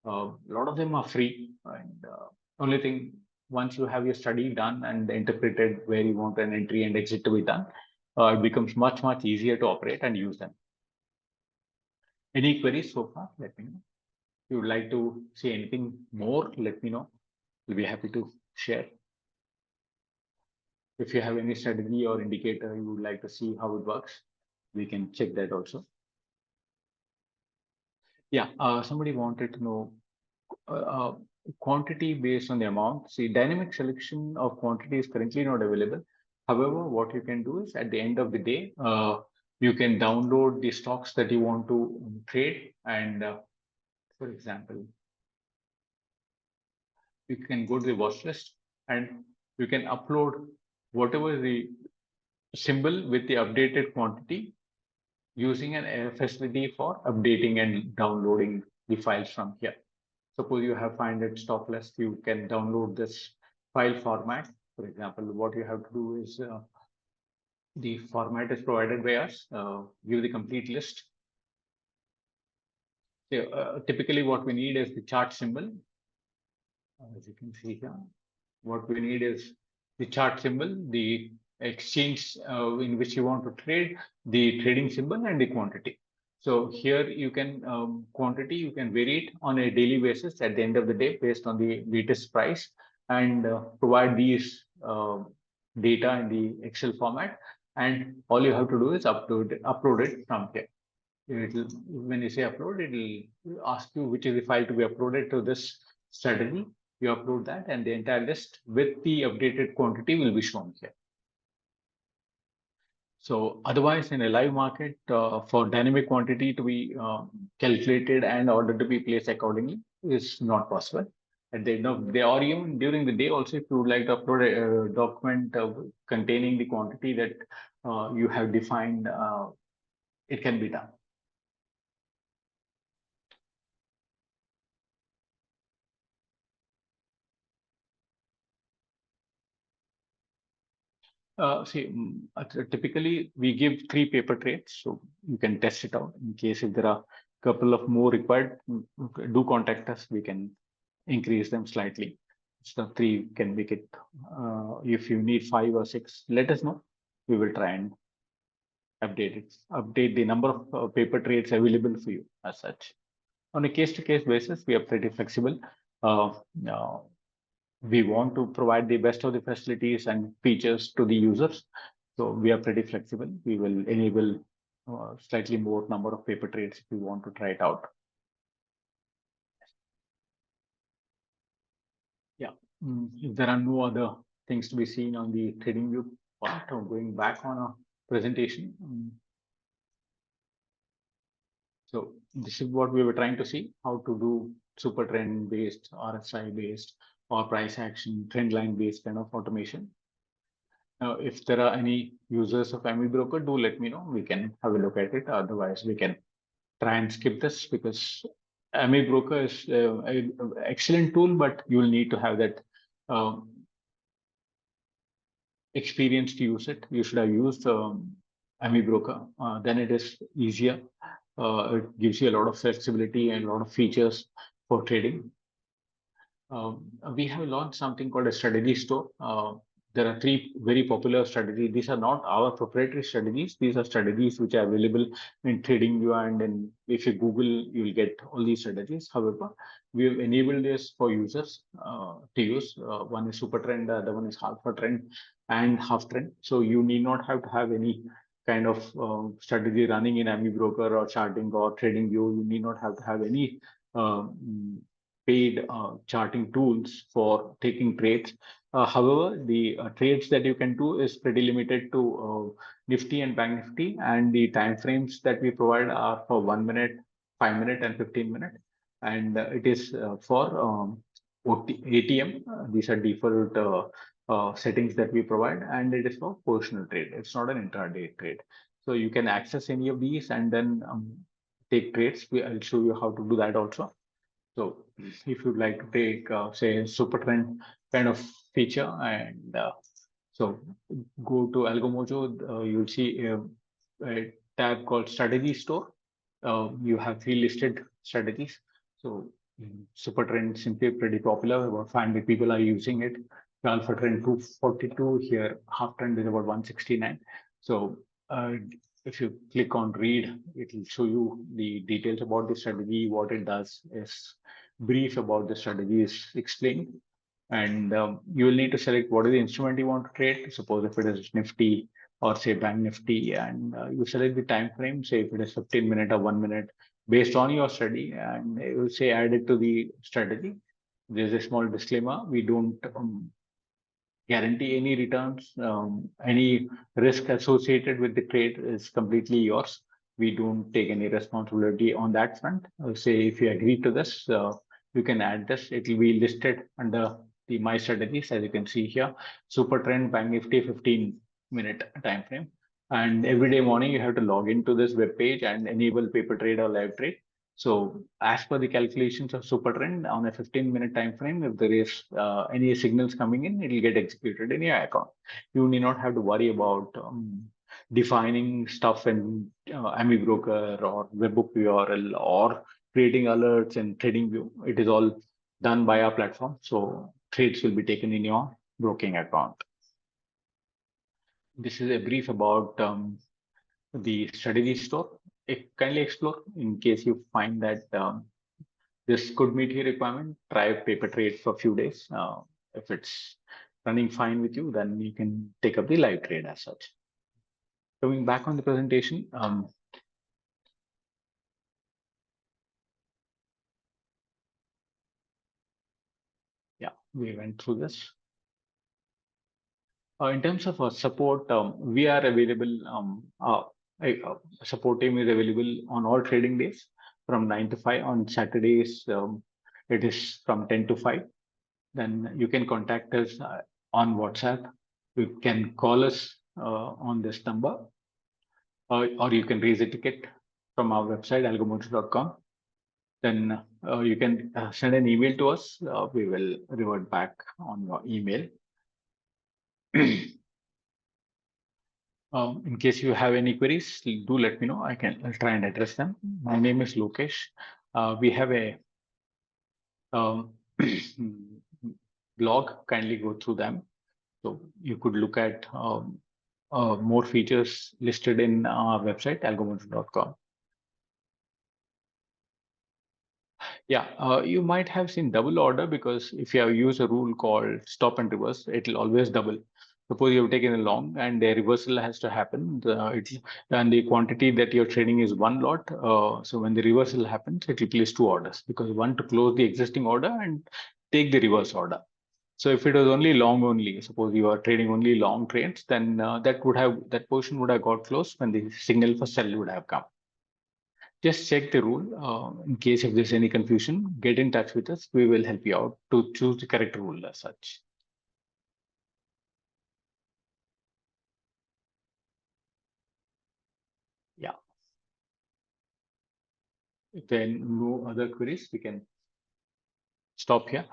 A lot of them are free, and only thing, once you have your study done and interpreted where you want an entry and exit to be done, it becomes much easier to operate and use them. Any queries so far? Let me know. If you would like to see anything more, let me know. We'll be happy to share. If you have any strategy or indicator you would like to see how it works, we can check that also. Yeah, somebody wanted to know quantity based on the amount. See, dynamic selection of quantity is currently not available. However, what you can do is at the end of the day, you can download the stocks that you want to trade. And for example, you can go to the watch list and you can upload whatever the symbol with the updated quantity using an facility for updating and downloading the files from here. Suppose you have 500 stock list, you can download this file format. For example, what you have to do is the format is provided by us. Give the complete list. So, typically, what we need is the chart symbol. As you can see here, what we need is the chart symbol, the exchange in which you want to trade, the trading symbol, and the quantity. So here you can quantity, you can vary it on a daily basis at the end of the day based on the latest price and provide these data in the Excel format. And all you have to do is upload it from here. It'll, when you say upload, it'll ask you which is the file to be uploaded to this strategy. You upload that, and the entire list with the updated quantity will be shown here. So otherwise, in a live market, for dynamic quantity to be calculated and order to be placed accordingly is not possible. At the end of the day, or even during the day, also, if you would like to upload a document containing the quantity that you have defined, it can be done. Typically we give 3 paper trades, so you can test it out. In case if there are a couple of more required, do contact us. We can increase them slightly. So 3 can make it. If you need 5 or 6, let us know. We will try and update it. Update the number of paper trades available for you as such. On a case-to-case basis, we are pretty flexible. Uh, uh, we want to provide the best of the facilities and features to the users. So we are pretty flexible. We will enable slightly more number of paper trades if you want to try it out. Yeah, if there are no other things to be seen on the trading view part or going back on a presentation. So this is what we were trying to see, how to do super trend based, RSI based, or price action, trend line based kind of automation. If there are any users of Amibroker, do let me know. We can have a look at it. Otherwise, we can try and skip this because Amibroker is an excellent tool, but you will need to have that experience to use it. You should have used Amibroker. Then it is easier. It gives you a lot of flexibility and a lot of features for trading. We have launched something called a strategy store. There are 3 very popular strategies. These are not our proprietary strategies. These are strategies which are available in TradingView, and then if you Google, you'll get all these strategies. However, we have enabled this for users to use. One is super trend, the other one is alpha trend and half trend. So you need not have to have any kind of strategy running in Amibroker or charting or TradingView. You need not have to have any paid charting tools for taking trades. However, the trades that you can do is pretty limited to Nifty and Bank Nifty, and the time frames that we provide are for 1 minute, 5 minute, and 15 minute, and it is for ATM. These are default settings that we provide, and it is for positional trade. It's not an intraday trade, so you can access any of these and then take trades. I'll show you how to do that also. So if you'd like to take, say, super trend kind of feature, and so go to Algomojo, you'll see a tab called Strategy Store. You have 3 listed strategies. So super trend simply pretty popular. About 500 people are using it. Alpha trend 242 here. Half trend is about 169. So if you click on read, it will show you the details about the strategy, what it does, is brief about the strategy is explained. And you will need to select what is the instrument you want to trade. Suppose if it is Nifty or say Bank Nifty, and you select the time frame, say if it is 15 minute or 1 minute, based on your study, and I will say add it to the strategy. There's a small disclaimer: we don't guarantee any returns. Any risk associated with the trade is completely yours. We don't take any responsibility on that front. Say if you agree to this, you can add this. It will be listed under the My Strategies, as you can see here. Super Trend Bank Nifty 15-minute time frame. And every day morning, you have to log into this web page and enable paper trade or live trade. So as per the calculations of super trend on a 15-minute time frame, if there is any signals coming in, it will get executed in your account. You need not have to worry about defining stuff in Amibroker or webbook URL or creating alerts and trading view. It is all done by our platform. So trades will be taken in your broking account. This is a brief about the strategy store. Kindly explore in case you find that this could meet your requirement. Try paper trade for a few days. If it's running fine with you, then you can take up the live trade as such. Coming back on the presentation, yeah, we went through this. In terms of support, we are available. Support team is available on all trading days from 9 to 5. On Saturdays, it is from 10 to 5. Then you can contact us on WhatsApp. You can call us on this number, or you can raise a ticket from our website, algomojo.com. Then you can send an email to us. We will revert back on your email. In case you have any queries, do let me know. I'll try and address them. My name is Lokesh. We have a blog. Kindly go through them. So you could look at more features listed in our website, algomojo.com. Yeah, you might have seen double order because if you have used a rule called stop and reverse, it will always double. Suppose you have taken a long and the reversal has to happen, and the quantity that you're trading is one lot. So when the reversal happens, it will place two orders because one to close the existing order and take the reverse order. So if it was only long only, suppose you are trading only long trades, then that portion would have got closed when the signal for sell would have come. Just check the rule. In case if there's any confusion, get in touch with us. We will help you out to choose the correct rule as such. Yeah. If there are no other queries, we can stop here.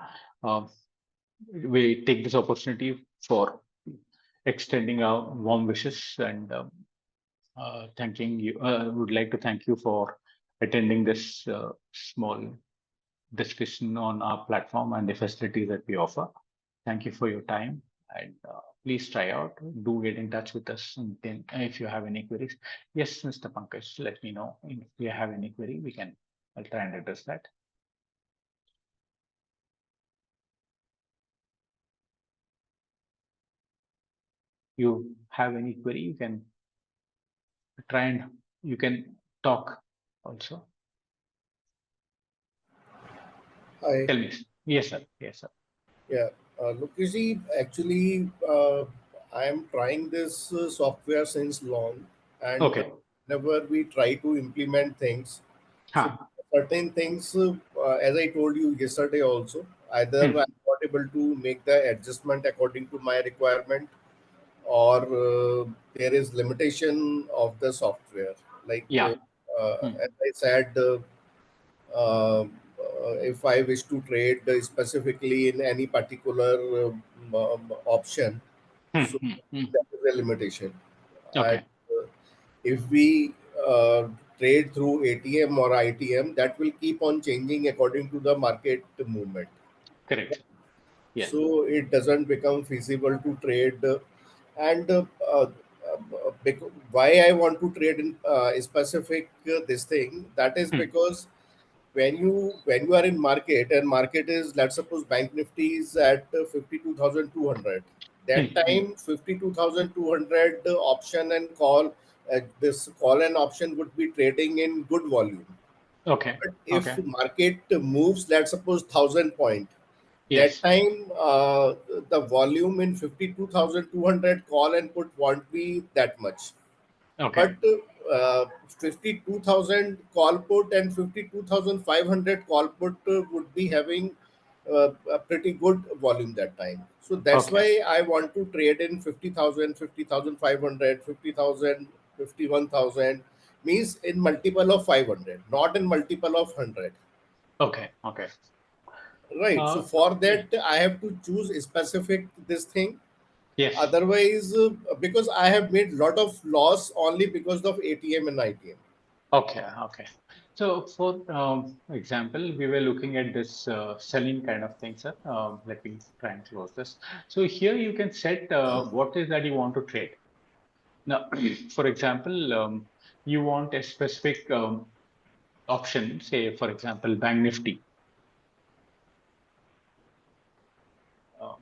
We take this opportunity for extending our warm wishes and thanking you. Would like to thank you for attending this small discussion on our platform and the facilities that we offer. Thank you for your time, and please try out. Do get in touch with us if you have any queries. Yes, Mr. Pankaj, let me know if you have any query. I'll try and address that. You have any query, you can try and you can talk also. Hi. Tell me. Yes, sir. Yes, sir. Yeah. Lokesh, actually, I am trying this software since long, and Okay. whenever we try to implement things, so Huh. certain things, as I told you yesterday also, either Hmm. I'm not able to make the adjustment according to my requirement, or there is limitation of the software. Like Yeah. Hmm. as I said. If I wish to trade specifically in any particular option, Hmm. so Hmm. Hmm. that is a limitation. And Okay. if we trade through ATM or ITM, that will keep on changing according to the market movement. Correct. Yes. So it doesn't become feasible to trade. And why I want to trade in specific this thing, that is Hmm. because when you are in market and market is, let's suppose bank nifty is at 52,200, Hmm. that Hmm. time 52,200 option and call, this call and option would be trading in good volume. Okay. But if Okay. market moves, let's suppose 1,000 point, that Yes. time the volume in 52,200 call and put won't be that much. Okay. But 52,000 call put and 52,500 call put would be having a pretty good volume that time. So that's Okay. why I want to trade in 50,000, 50,500, 50,000, 51,000, means in multiple of 500, not in multiple of 100. Okay. Okay. Right. So for Yeah. that, I have to choose a specific this thing. Yes. Otherwise, because I have made lot of loss only because of ATM and ITM. Okay. Okay. So for example, we were looking at this selling kind of thing, sir. Let me try and close this. So here you can set what is that you want to trade. Now, for example, you want a specific option, say, for example, Bank Nifty, uh,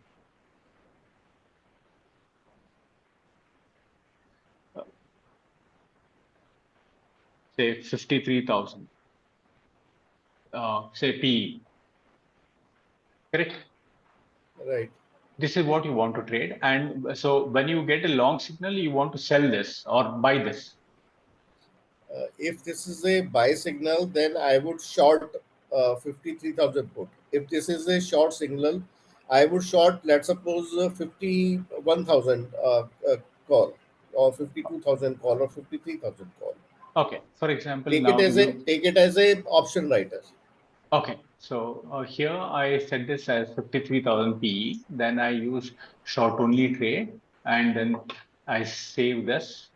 uh, say 53,000, say PE, correct? Right. This is what you want to trade. And so when you get a long signal, you want to sell this or buy this. If this is a buy signal, then I would short 53,000 put. If this is a short signal, I would short, let's suppose, 51,000 call, or 52,000 call, or 53,000 call. Okay. For example, now you, Take it as a option writer. okay. So here I set this as 53,000 PE. Then I use short only trade and then I save this.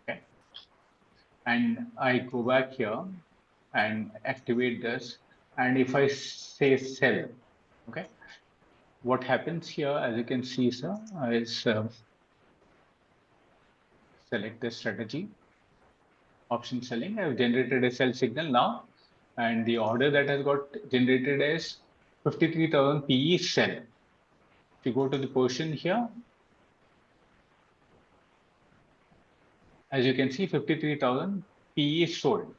Okay. And I go back here and activate this. And if I say sell, okay, what happens here, as you can see, sir, is select this strategy, option selling. I've generated a sell signal now, and the order that has got generated is 53,000 PE sell. If you go to the position here, as you can see, 53,000 PE is sold.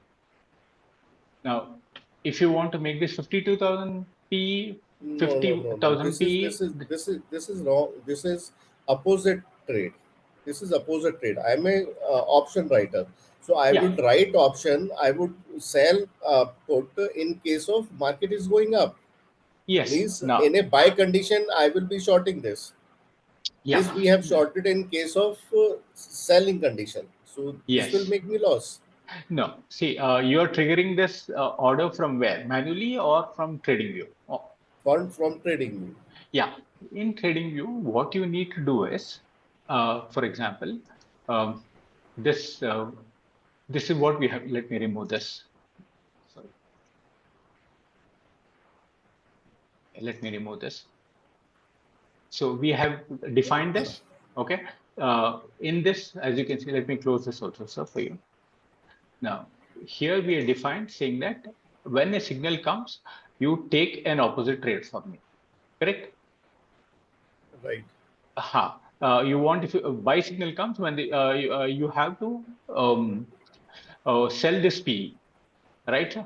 Now, if you want to make this 52,000 PE, No. 50,000 PE, This is wrong. This is opposite trade. This is opposite trade. I'm a option writer, so I yeah, would write option. I would sell put in case of market is going up. yes, Means in now, a buy condition, I will be shorting this. This yeah, we have shorted in case of selling condition. So this will yes. make me loss No, see, you're triggering this order from where? Manually or from TradingView? Oh, from trading. yeah, in TradingView, what you need to do is, for example, um, this this is what we have. Let me remove this. Sorry, let me remove this. So we have defined this. Okay. In this, as you can see, let me close this also, sir, for you. Now, here we are defined saying that when a signal comes, you take an opposite trade from me. Correct? Right. You want if buy signal comes when you have to sell this PE, right?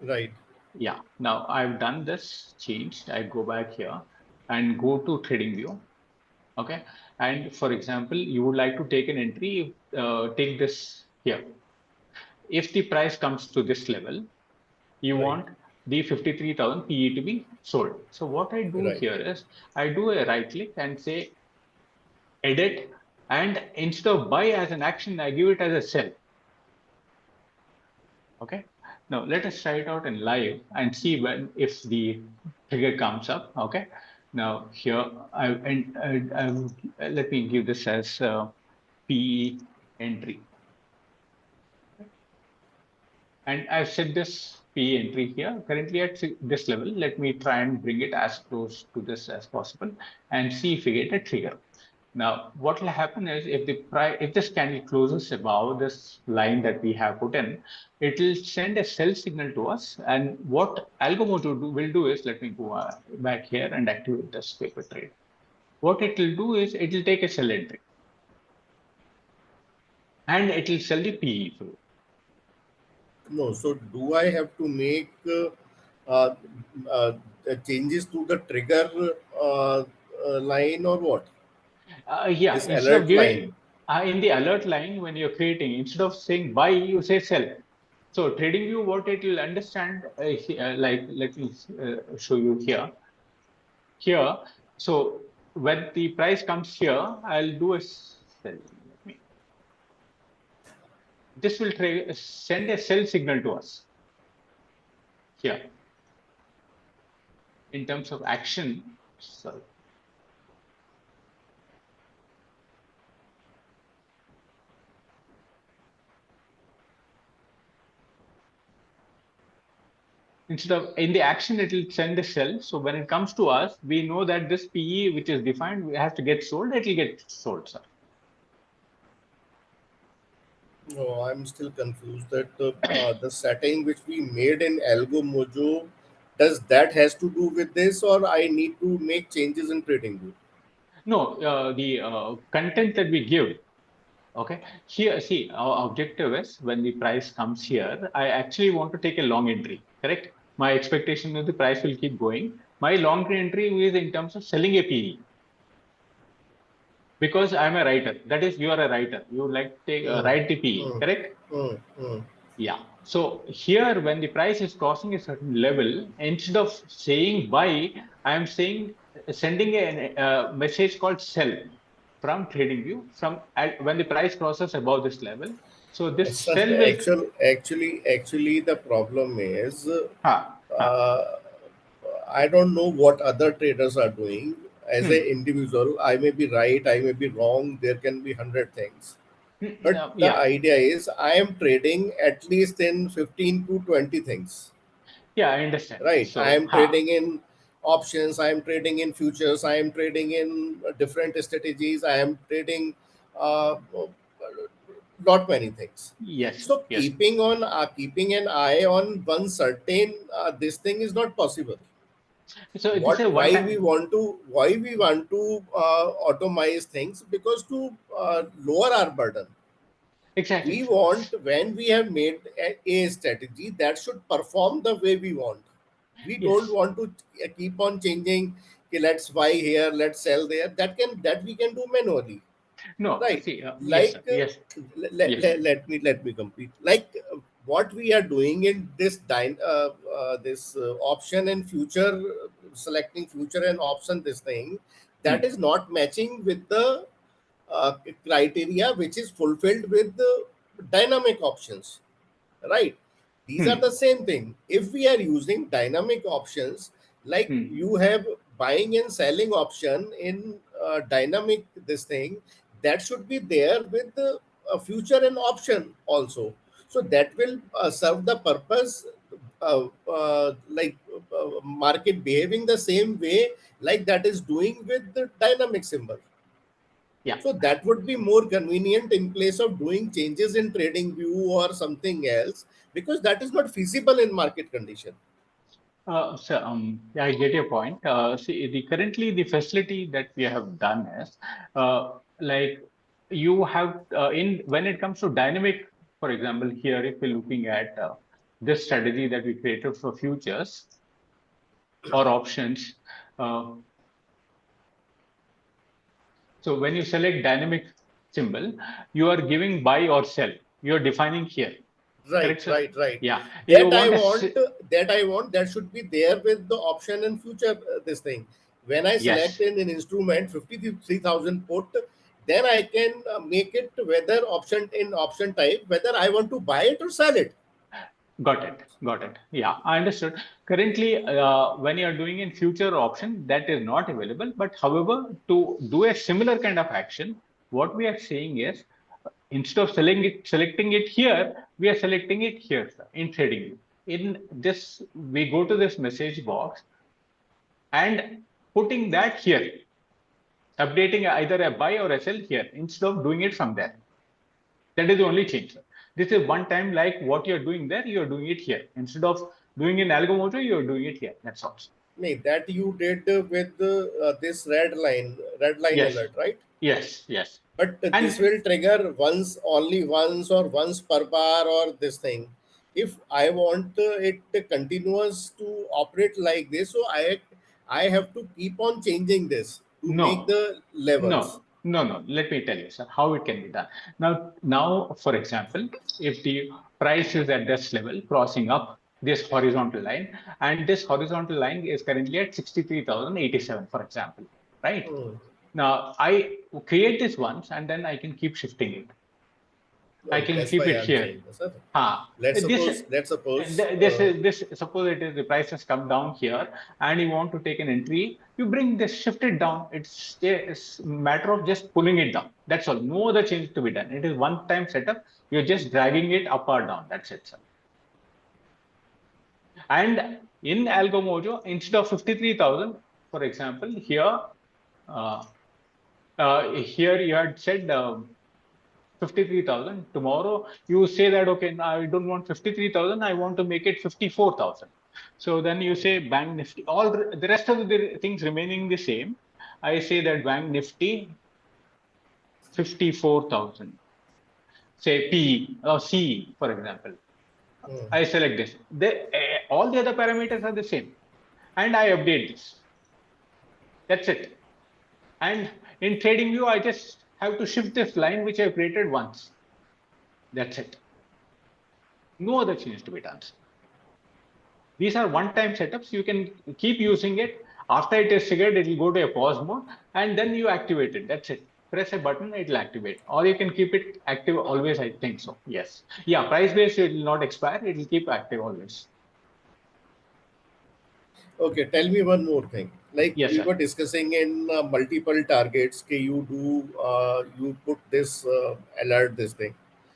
Right. Yeah. Now I've done this change. I go back here and go to trading view. Okay. And for example, you would like to take an entry, take this here. If the price comes to this level, you Right. want the 53,000 PE to be sold. So what I do Right. here is I do a right click and say edit, and instead of buy as an action, I give it as a sell. Okay. Now let us try it out in live and see when if the trigger comes up. Okay. Now here let me give this as PE entry. And I've set this P entry here currently at this level. Let me try and bring it as close to this as possible and see if we get a trigger. Now, what will happen is if the price, if this candle closes above this line that we have put in, it will send a sell signal to us. And what Algomojo will do is, let me go back here and activate this paper trade. What it will do is it will take a sell entry and it will sell the PE for you. No, so do I have to make uh, uh, changes to the trigger uh, line or what? Yeah, This instead of alert line. giving in the alert line when you're creating, instead of saying buy, you say sell. So trading view, what it will understand, like let me show you here. Here, so when the price comes here, I'll do a sell. Let me. This will send a sell signal to us here in terms of action. So instead of in the action, it will send a sell. So when it comes to us, we know that this PE, which is defined, we have to get sold. It will get sold, sir. No, I'm still confused that the setting which we made in Algomojo, does that has to do with this, or I need to make changes in TradingView? No, the content that we give. Okay. Here, see, our objective is when the price comes here, I actually want to take a long entry, correct? My expectation is the price will keep going. My long entry is in terms of selling a PE because I'm a writer. That is, you are a writer. You like to take, Hmm. write the PE, Hmm. correct? Hmm. Hmm. Yeah. So here, when the price is crossing a certain level, instead of saying buy, I am saying sending a message called sell from TradingView when the price crosses above this level. So this Sir, sell will actually, the problem is ha ha uh, I don't know what other traders are doing. As an hmm, individual, I may be right, I may be wrong. There can be 100 things. But the yeah, idea is I am trading at least in 15 to 20 things, yeah, I understand. right? I So am trading in options, I am trading in futures, I am trading in different strategies, I am trading lot many things. yes, So yes. keeping an eye on one certain this thing is not possible. So this is What a one time. why we want to automate things, because to lower our burden. Exactly, We sir. want, when we have made a strategy, that should perform the way we want. We don't Yes. want to keep on changing. Okay, let's buy here, let's sell there. That we can do manually, No, right? see, yes, Like sir. Yes, yes. let me complete. Like what we are doing in this option and future, selecting future and option, this thing, that Hmm, is not matching with the uh, criteria which is fulfilled with the dynamic options, right? These are the hmm, same thing. If we are using dynamic options, like hmm. you have buying and selling option in dynamic this thing, that should be there with the future and option also. So that will serve the purpose, market behaving the same way, like that is doing with the dynamic symbol. Yeah. So that would be more convenient in place of doing changes in trading view or something else, because that is not feasible in market condition. Yeah, I get your point. See, currently the facility that we have done is like you have in when it comes to dynamic, for example, here if we're looking at this strategy that we created for futures or options. Uh, so when you select dynamic symbol, you are giving buy or sell. You are defining here, Right, correct, sir? right, right. Yeah. You That I want a want. That should be there with the option and future. This thing. When I select yes. in an instrument 53,000 put, then I can make it whether option in option type, whether I want to buy it or sell it. Got it. Got it. Yeah, I understood. Currently, when you are doing in future option, that is not available. But however, to do a similar kind of action, what we are saying is instead of selecting it here, we are selecting it here, sir, in trading view. In this, we go to this message box and putting that here, updating either a buy or a sell here instead of doing it from there. That is the only change, sir. This is one time like what you're doing there, you're doing it here. Instead of doing in Algomojo, you're doing it here. That's all, sir. No, that you did with this red line Yes, alert, right? yes, yes. But this And will trigger once, only once, or once per bar, or this thing. if I want it continuous to operate like this, so I have to keep on changing this to make No, the levels. no. Let me tell you, sir, how it can be done. Now, for example, if the price is at this level, crossing up this horizontal line, and this horizontal line is currently at 63,087, for example, right? Hmm. Now, I create this once, and then I can keep shifting it. I No, can that's keep why it I'm here. saying this. Sir. Ah, Let's this suppose, let's suppose, this suppose it is the price has come down here and you want to take an entry, you bring this, shift it down. It's a matter of just pulling it down. That's all. No other change to be done. It is one time setup. You're just dragging it up or down. That's it, sir. And in Algomojo, instead of 53,000, for example, uh, here you had said 53,000. Tomorrow you say that, okay, now I don't want 53,000, I want to make it 54,000. So then you say Bank Nifty, all the rest of the things remaining the same. I say that Bank Nifty 54,000, say P or C, for example. hmm. I select this. All the other parameters are the same. And I update this. That's it. And in TradingView, I just have to shift this line which I created once. That's it. No other change to be done. These are one-time setups. You can keep using it. After it is triggered, it will go to a pause mode, and then you activate it. That's it. Press a button, it will activate. Or you can keep it active always, I think so. Yes. Yeah, price-based, it will not expire. It will keep active always. Okay, tell me one more thing. Like Yes, we sir. were discussing in multiple targets, you put this alert, this thing.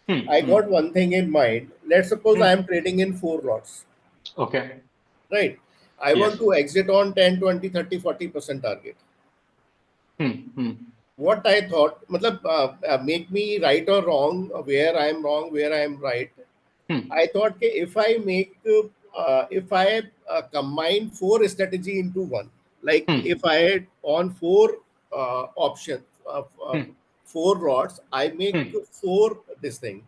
Hmm, I hmm, got one thing in mind. Let's suppose I hmm. am trading in four lots, Okay. right? I want Yes. to exit on 10, 20, 30, 40% target. Hmm, hmm, What I thought, matlab, make me right or wrong, where I am wrong, where I am right. hmm, I thought that if I combine four strategy into one, like if hmm, I had on four options, hmm, four lots, I make hmm, four this thing.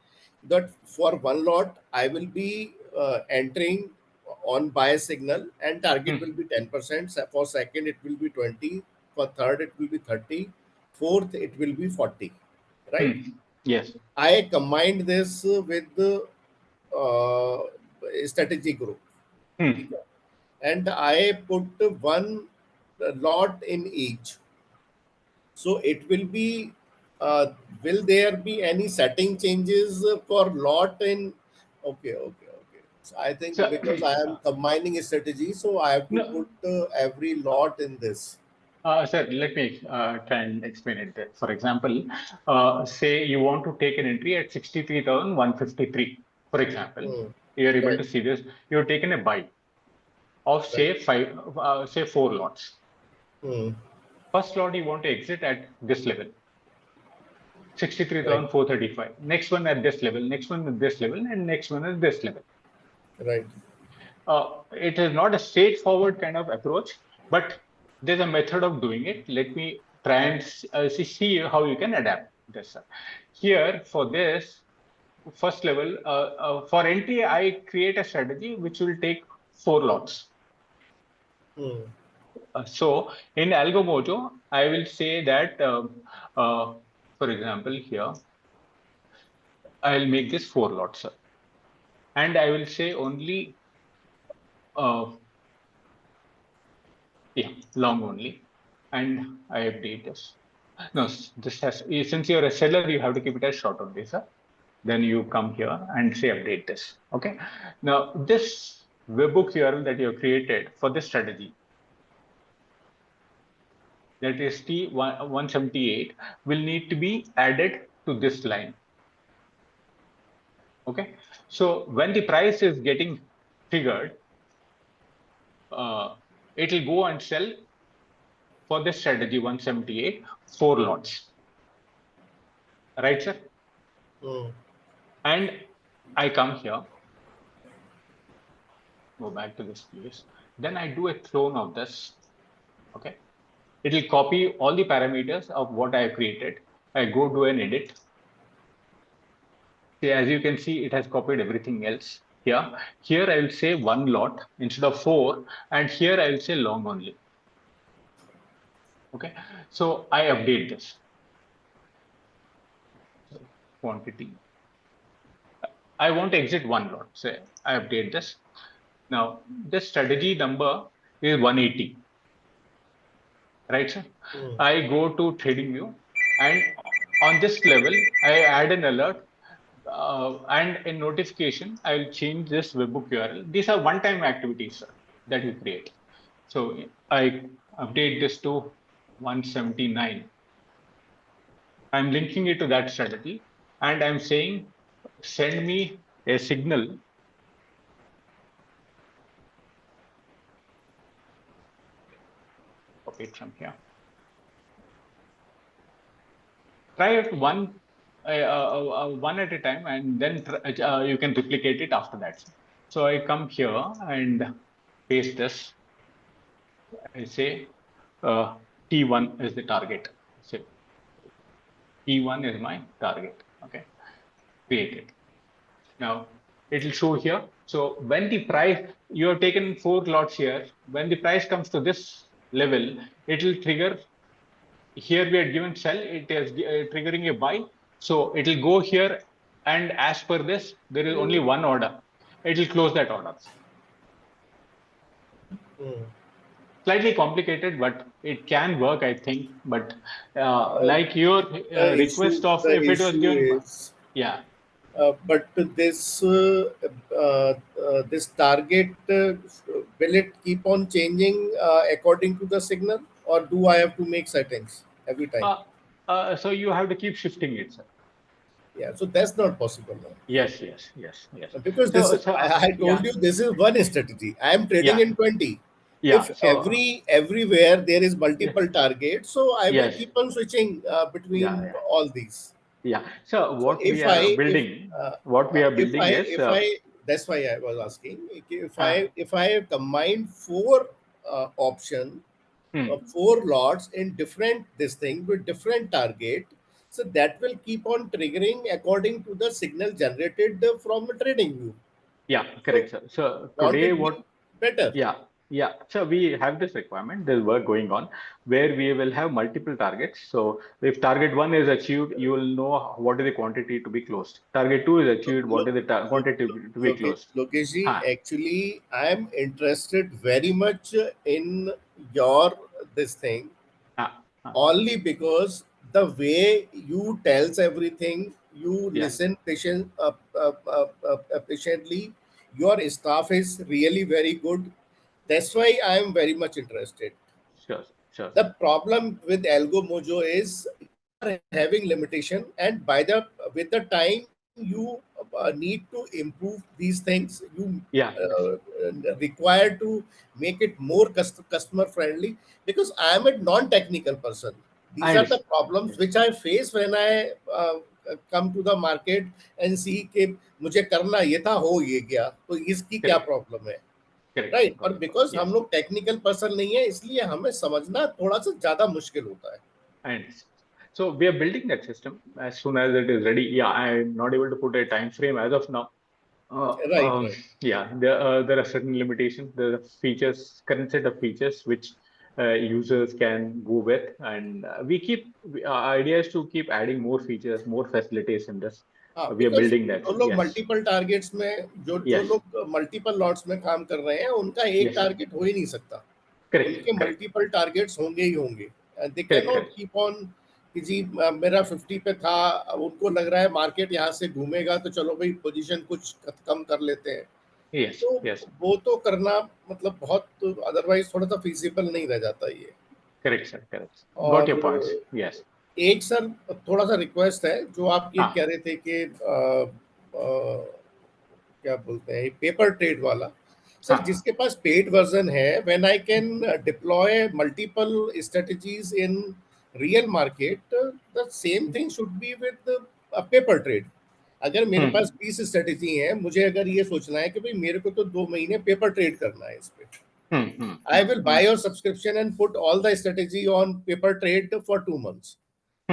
That for one lot, I will be entering on buy signal and target will hmm, be 10%. For second, it will be 20. For third, it will be 30. Fourth, it will be 40. Right? hmm. Yes. I combined this with the uh, strategy group. ठीक Hmm. है? And I put one lot in each. So it will be, will there be any setting changes for lot in? Okay, okay, okay. So I think So, because I am combining a strategy, so I have to no. put every lot in this. Sir, let me try and explain it there. For example, say you want to take an entry at 63,153. For example, Hmm. you're able Right, to see this. You've taken a buy of right. say four lots. Hmm. First lot you want to exit at this level, Right, 63,435. Next one at this level, next one at this level, and next one at this level. right. It is not a straightforward kind of approach, but there's a method of doing it. Let me try and see how you can adapt this. Here, for this first level, for entry, I create a strategy which will take four lots. Hmm. So in Algomojo, I will say that, uh, for example, here, I'll make this four lots. And I will say only, uh, yeah, long only. And I update this. No, this has, since you're a seller, you have to keep it as short only, sir. Then you come here and say update this. Okay. Now, this webhook URL that you have created for this strategy, that is T178, will need to be added to this line. Okay. So when the price is getting triggered, uh, it will go and sell for this strategy 178 four lots. Right, sir? Hmm. And I come here, go back to this place. Then I do a clone of this. Okay. It will copy all the parameters of what I have created. I go do an edit. See, as you can see, it has copied everything else. Yeah, here I will say one lot instead of four, and here I will say long only. Okay, so I update this. So quantity. I want to exit one lot. So I update this. Now, this strategy number is 180, right, sir? Hmm. I go to trading view, and on this level, I add an alert and in notification, I will change this webbook URL. These are one-time activities, sir, that you create. So I update this to 179. I'm linking it to that strategy, and I'm saying, send me a signal. Copy it from here. Try it one at a time, and then you can replicate it after that. So I come here and paste this. I say T1 is the target. So T1 is my target. Okay, create it. Now it will show here. So when the price, you have taken four lots here, when the price comes to this level, it will trigger. Here we had given sell, it is triggering a buy. So it will go here, and as per this, there is only one order. It will close that order. Hmm. Slightly complicated, but it can work, I think. But Uh, like your request of the if it was issue given, is, yeah, but this target, will it keep on changing according to the signal, or do I have to make settings every time? uh, so you have to keep shifting it, sir. Yeah, so that's not possible now. Yes, yes, yes, yes. Because this, So I told yeah, you, this is one strategy. I am trading yeah, in 20. yeah. If So everywhere there is yeah, multiple targets, so I will yes, keep on switching yeah, between yeah, all these. yeah. So So what we are building, what we are building is, if I that's why I was asking, uh, if I combine four option, hmm, four lots in different this thing with different target, so that will keep on triggering according to the signal generated from the trading view. yeah, So correct, sir. So won't today, it what? be better? Yeah, yeah. So we have this requirement. There's work going on where we will have multiple targets. So if target one is achieved, you will know what is the quantity to be closed. Target two is achieved, what Look, is the quantity to be closed? Lokeshji, Huh, actually, I am interested very much in your this thing huh, huh. only because the way you tells everything, you Yeah, listen patiently. Your staff is really very good. That's why I am very much interested. sure, sure, The sir. problem with Algomojo is you are having limitation, and by the with the time you need to improve these things, you Yeah, yes, require to make it more customer friendly, because I am a non-technical person. I These are the understand. problems Yes, which I face when I come to the market and see कि मुझे करना ये था, हो ये गया, तो इसकी क्या correct, प्रॉब्लम है, correct, sir. राइट। Got और your point. बिकॉज हम Yes. लोग टेक्निकल पर्सन नहीं है, इसलिए हमें समझना थोड़ा सा ज्यादा मुश्किल होता है। I understand. So we are building that system as soon as it is ready. Yeah, I'm not able to put a time frame as of now. Uh, right um, right. yeah, there are certain limitations. There are features, current set of features which users can go with, and our idea is to keep adding more features, more facilities in this. हाँ, We are because building that. जो लोग Yes, multiple targets में जो yes, लोग multiple lots में काम कर रहे हैं, उनका एक yes. टारगेट हो ही नहीं सकता। Correct, उनके correct, मल्टीपल टारगेट्स होंगे ही होंगे। They can correct, not correct. Keep on कि जी मेरा 50 पे था, अब उनको लग रहा है मार्केट यहाँ से घूमेगा, तो चलो भाई पोजीशन कुछ कम कर लेते हैं। Yes, तो yes. वो तो करना मतलब बहुत, अदरवाइज थोड़ा सा फिजिबल नहीं रह जाता ये। Correct, sir. Correct. Got your points. और Yes. एक सर थोड़ा सा रिक्वेस्ट है, जो आप ये कह Ah, रहे थे कि क्या बोलते हैं पेपर ट्रेड वाला, सर ah. जिसके पास पेड वर्जन है, when I can deploy multiple strategies in real market, the same thing should be with paper trade. अगर मेरे पास Hmm. 20 स्ट्रेटजी है, मुझे अगर ये सोचना है कि भाई मेरे को तो 2 महीने पेपर ट्रेड करना है इस पे, Hmm. Hmm. I Hmm. will buy Hmm. your subscription and put all the strategy on paper trade for 2 months.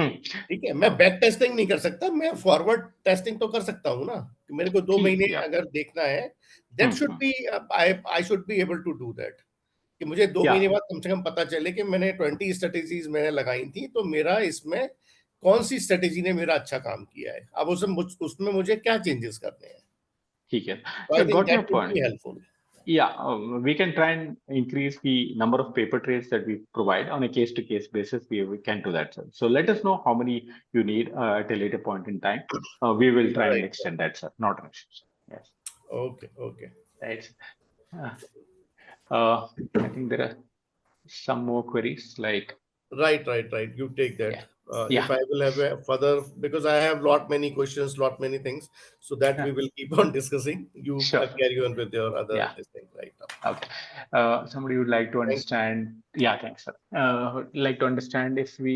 ठीक है, मैं बैक टेस्टिंग नहीं कर सकता, मैं फॉरवर्ड टेस्टिंग तो कर सकता हूँ ना, कि मेरे को 2 महीने अगर देखना है, that should be, I should be able to do that, कि मुझे 2 महीने बाद कम से कम पता चले कि मैंने 20 स्ट्रेटेजीज मैंने लगाई थी, तो मेरा इसमें कौन सी स्ट्रेटेजी ने मेरा अच्छा काम किया है, अब उसमें मुझे क्या चेंजेस करने हैं. ठीक है, So I think got your that would be point. helpful. Yeah, we can try and increase the number of paper trades that we provide on a case-to-case basis. We can do that, sir. So let us know how many you need at a later point in time. We will try and Right. extend that, sir. Not an issue, sir. Yes. Okay. Okay. Right. Uh, I think there are some more queries like, Right. Right. Right. You take yeah, that. If yeah, I will have a further, because I have lot many questions, lot many things, so that we yeah, will keep on discussing. You sure. carry on with your other Yeah. this thing right now. Okay. Somebody would like to Thank you. understand. Yeah, thanks, sir. Like to understand if we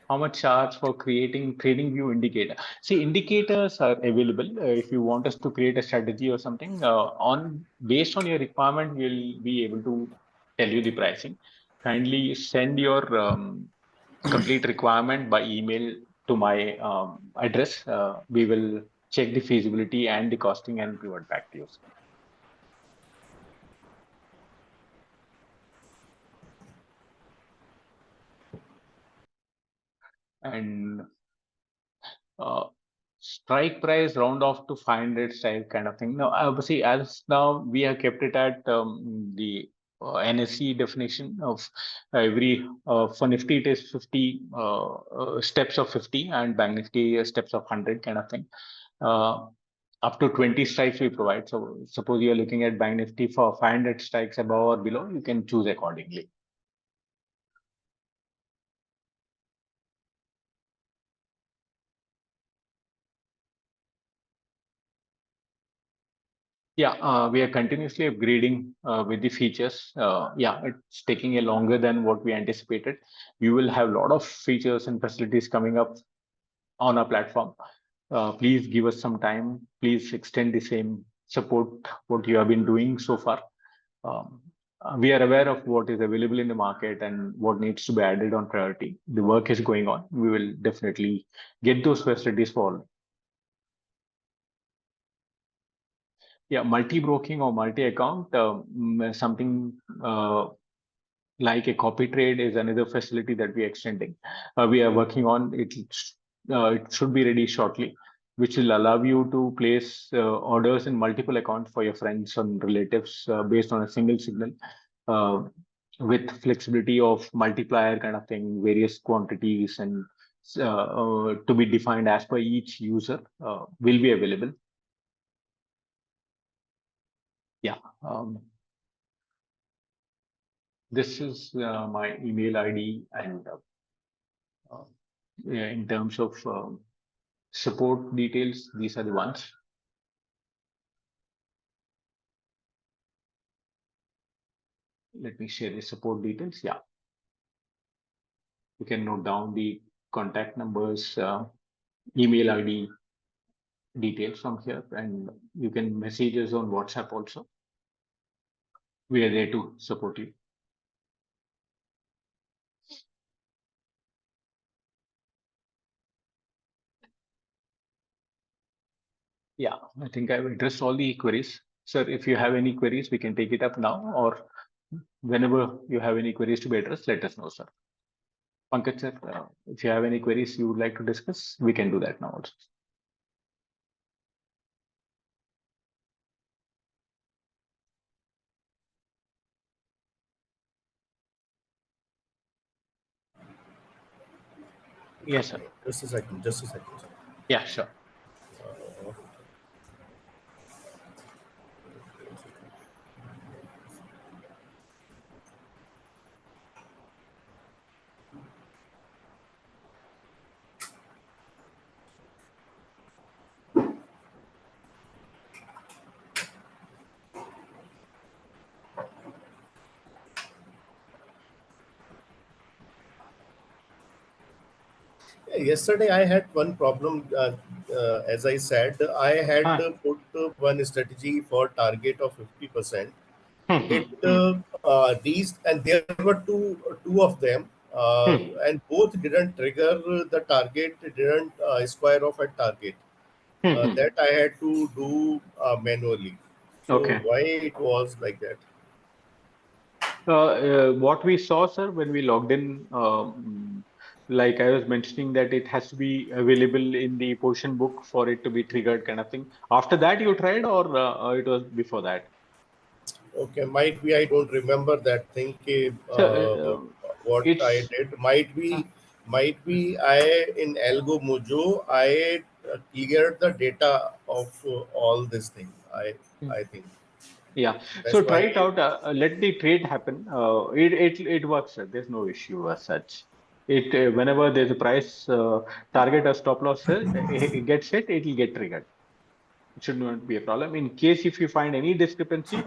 how much charge for creating trading view indicator. See, indicators are available if you want us to create a strategy or something. On based on your requirement, we'll be able to tell you the pricing. Kindly send your complete requirement by email to my address. We will check the feasibility and the costing and revert back to you. And strike price round off to 500 strike kind of thing. No, see, as now we have kept it at the NSE definition of every for Nifty it is 50 steps of 50 and Bank Nifty steps of 100 kind of thing. Up to 20 strikes we provide. So suppose you are looking at Bank Nifty for 500 strikes above or below, you can choose accordingly. Yeah, we are continuously upgrading with the features. Yeah, it's taking a longer than what we anticipated. You will have a lot of features and facilities coming up on our platform. Please give us some time. Please extend the same support what you have been doing so far. Um, we are aware of what is available in the market and what needs to be added on priority. The work is going on. We will definitely get those facilities for all. Yeah, multi-broking or multi-account, something like a copy trade is another facility that we are extending. We are working on it. It should be ready shortly, which will allow you to place orders in multiple accounts for your friends and relatives based on a single signal, uh, with flexibility of multiplier kind of thing, various quantities and to be defined as per each user will be available. Yeah. This is my email ID, and yeah, in terms of support details, these are the ones. Let me share the support details. Yeah, you can note down the contact numbers, email ID details from here, and you can message us on WhatsApp also. We are there to support you. Yeah, I think I've addressed all the queries. Sir, if you have any queries, we can take it up now, or whenever you have any queries to be addressed, let us know, sir. Pankaj sir, if you have any queries you would like to discuss, we can do that now also. Yes, sir. Just a second. Just a second. Yeah, sure. Yesterday, I had one problem. As I said, I had Ah. put one strategy for target of 50%. Hmm, It hmm, hmm. these, and there were two of them. and both didn't trigger the target, didn't square off at target. That I had to do manually. So Okay. why it was like that? What we saw, sir, when we logged in, like I was mentioning, that it has to be available in the position book for it to be triggered, kind of thing. After that, you tried, or it was before that? Okay, might be I don't remember that thing. So What I it's did might be I in Algomojo I cleared the data of all this thing. I think yeah. that's So why. try it out. Let the trade happen. It works, sir. There's no issue as such. It whenever there's a price target or stop loss, sir, it gets set, it will get triggered. It should not be a problem. In case if you find any discrepancy,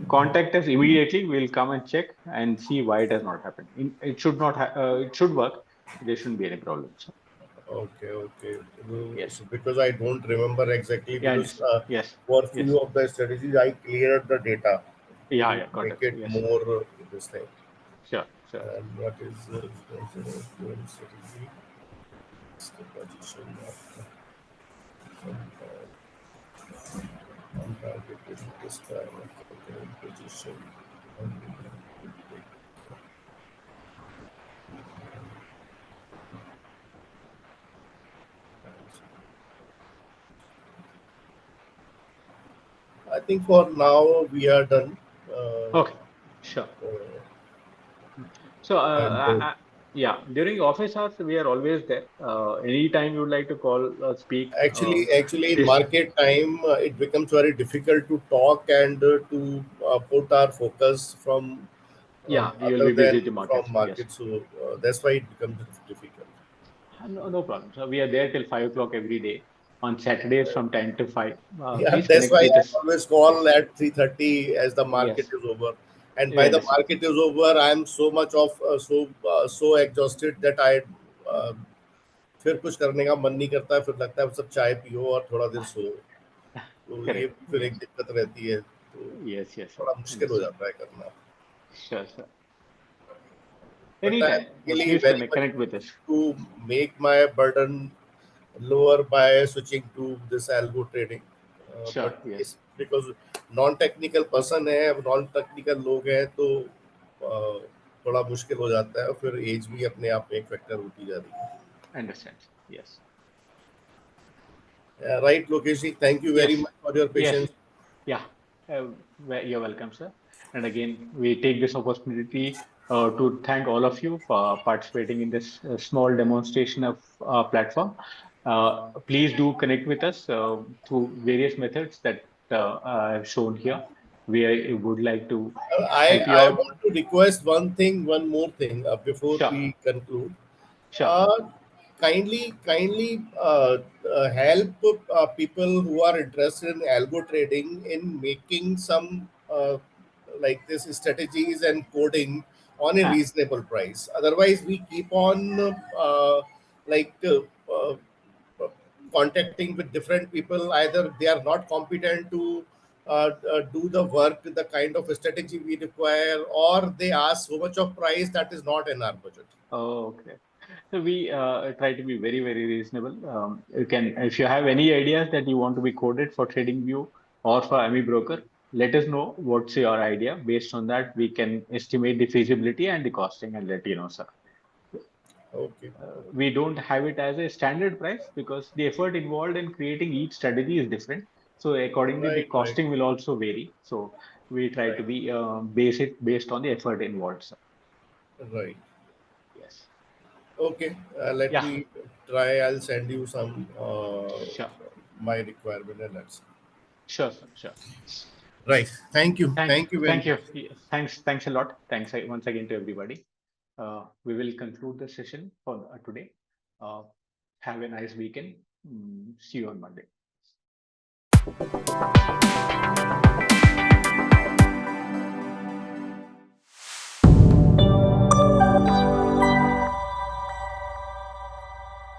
contact us immediately. We'll come and check and see why it has not happened. It should not. It should work. There shouldn't be any problems. Okay, okay. Yes. So because I don't remember exactly, Yeah. because Yes. for Yes. few of the strategies I cleared the data Yeah. to Yeah. Got make it. it Yes. more this thing. Sure. Sure. And what is considered strategy? It's the position of on target this time of the current position. I think for now we are done. Uh, Okay. Sure. uh, So, and yeah, during office hours, we are always there. Anytime you would like to call or speak, actually, in this, market time, it becomes very difficult to talk and to put our focus from yeah, you will other be busy than to markets. from Yes. market. So that's why it becomes difficult. No, no problem. So we are there till 5 o'clock every day. On Saturdays from 10 to 5. Yeah, Please that's connect why with I us. always Yes. call at 3:30 as the market Yes. is over. And We by the understand. market is over, I am so much of so exhausted that I uh, फिर कुछ करने का मन नहीं करता है, फिर लगता है सब चाय पियो और थोड़ा देर सो। तो ये Correct. फिर एक Yes. दिक्कत रहती है, तो Yes. Yes, sir. थोड़ा मुश्किल हो Understood. जाता है करना। Sure, sir. But I am Anytime. really Please very much connect with us. to make my burden lower by switching to this algo trading. Sure. But Yes. it's because non technical person है, अब non technical लोग हैं, तो थोड़ा मुश्किल हो जाता है, और फिर एज भी अपने आप में एक फैक्टर होती जा रही Understand. Yes. है। Right Lokesh ji, thank you very Yes. Much for your Yes. Patience. Yeah, you're welcome, sir. And again, we take this opportunity to thank all of you for participating in this small demonstration of our platform. Please do connect with us through various methods that I've shown here. Would like to help you I out. want to request one more thing before Sure, we conclude. sure. Uh, kindly help people who are interested in algo trading in making some like this strategies and coding on a Ah, reasonable price. Otherwise, we keep on like contacting with different people. Either they are not competent to do the work, the kind of strategy we require, or they ask so much of price that is not in our budget. okay. So we try to be very, very reasonable. You can, if you have any ideas that you want to be coded for TradingView or for Amibroker, let us know what's your idea. Based on that, we can estimate the feasibility and the costing and let you know, sir. Okay. We don't have it as a standard price because the effort involved in creating each strategy is different. So accordingly, the Right, right, costing will also vary. So we try to right, be base it based on the effort involved, sir. right. Yes. Okay, let Yeah. me try. I'll send you some Sure. my requirement and that's Sure, sir. Sure. right. Thank you. Thank you very Thank you. much. Thanks a lot. Thanks once again to everybody. We will conclude the session for today. Uh, have a nice weekend. See you on Monday.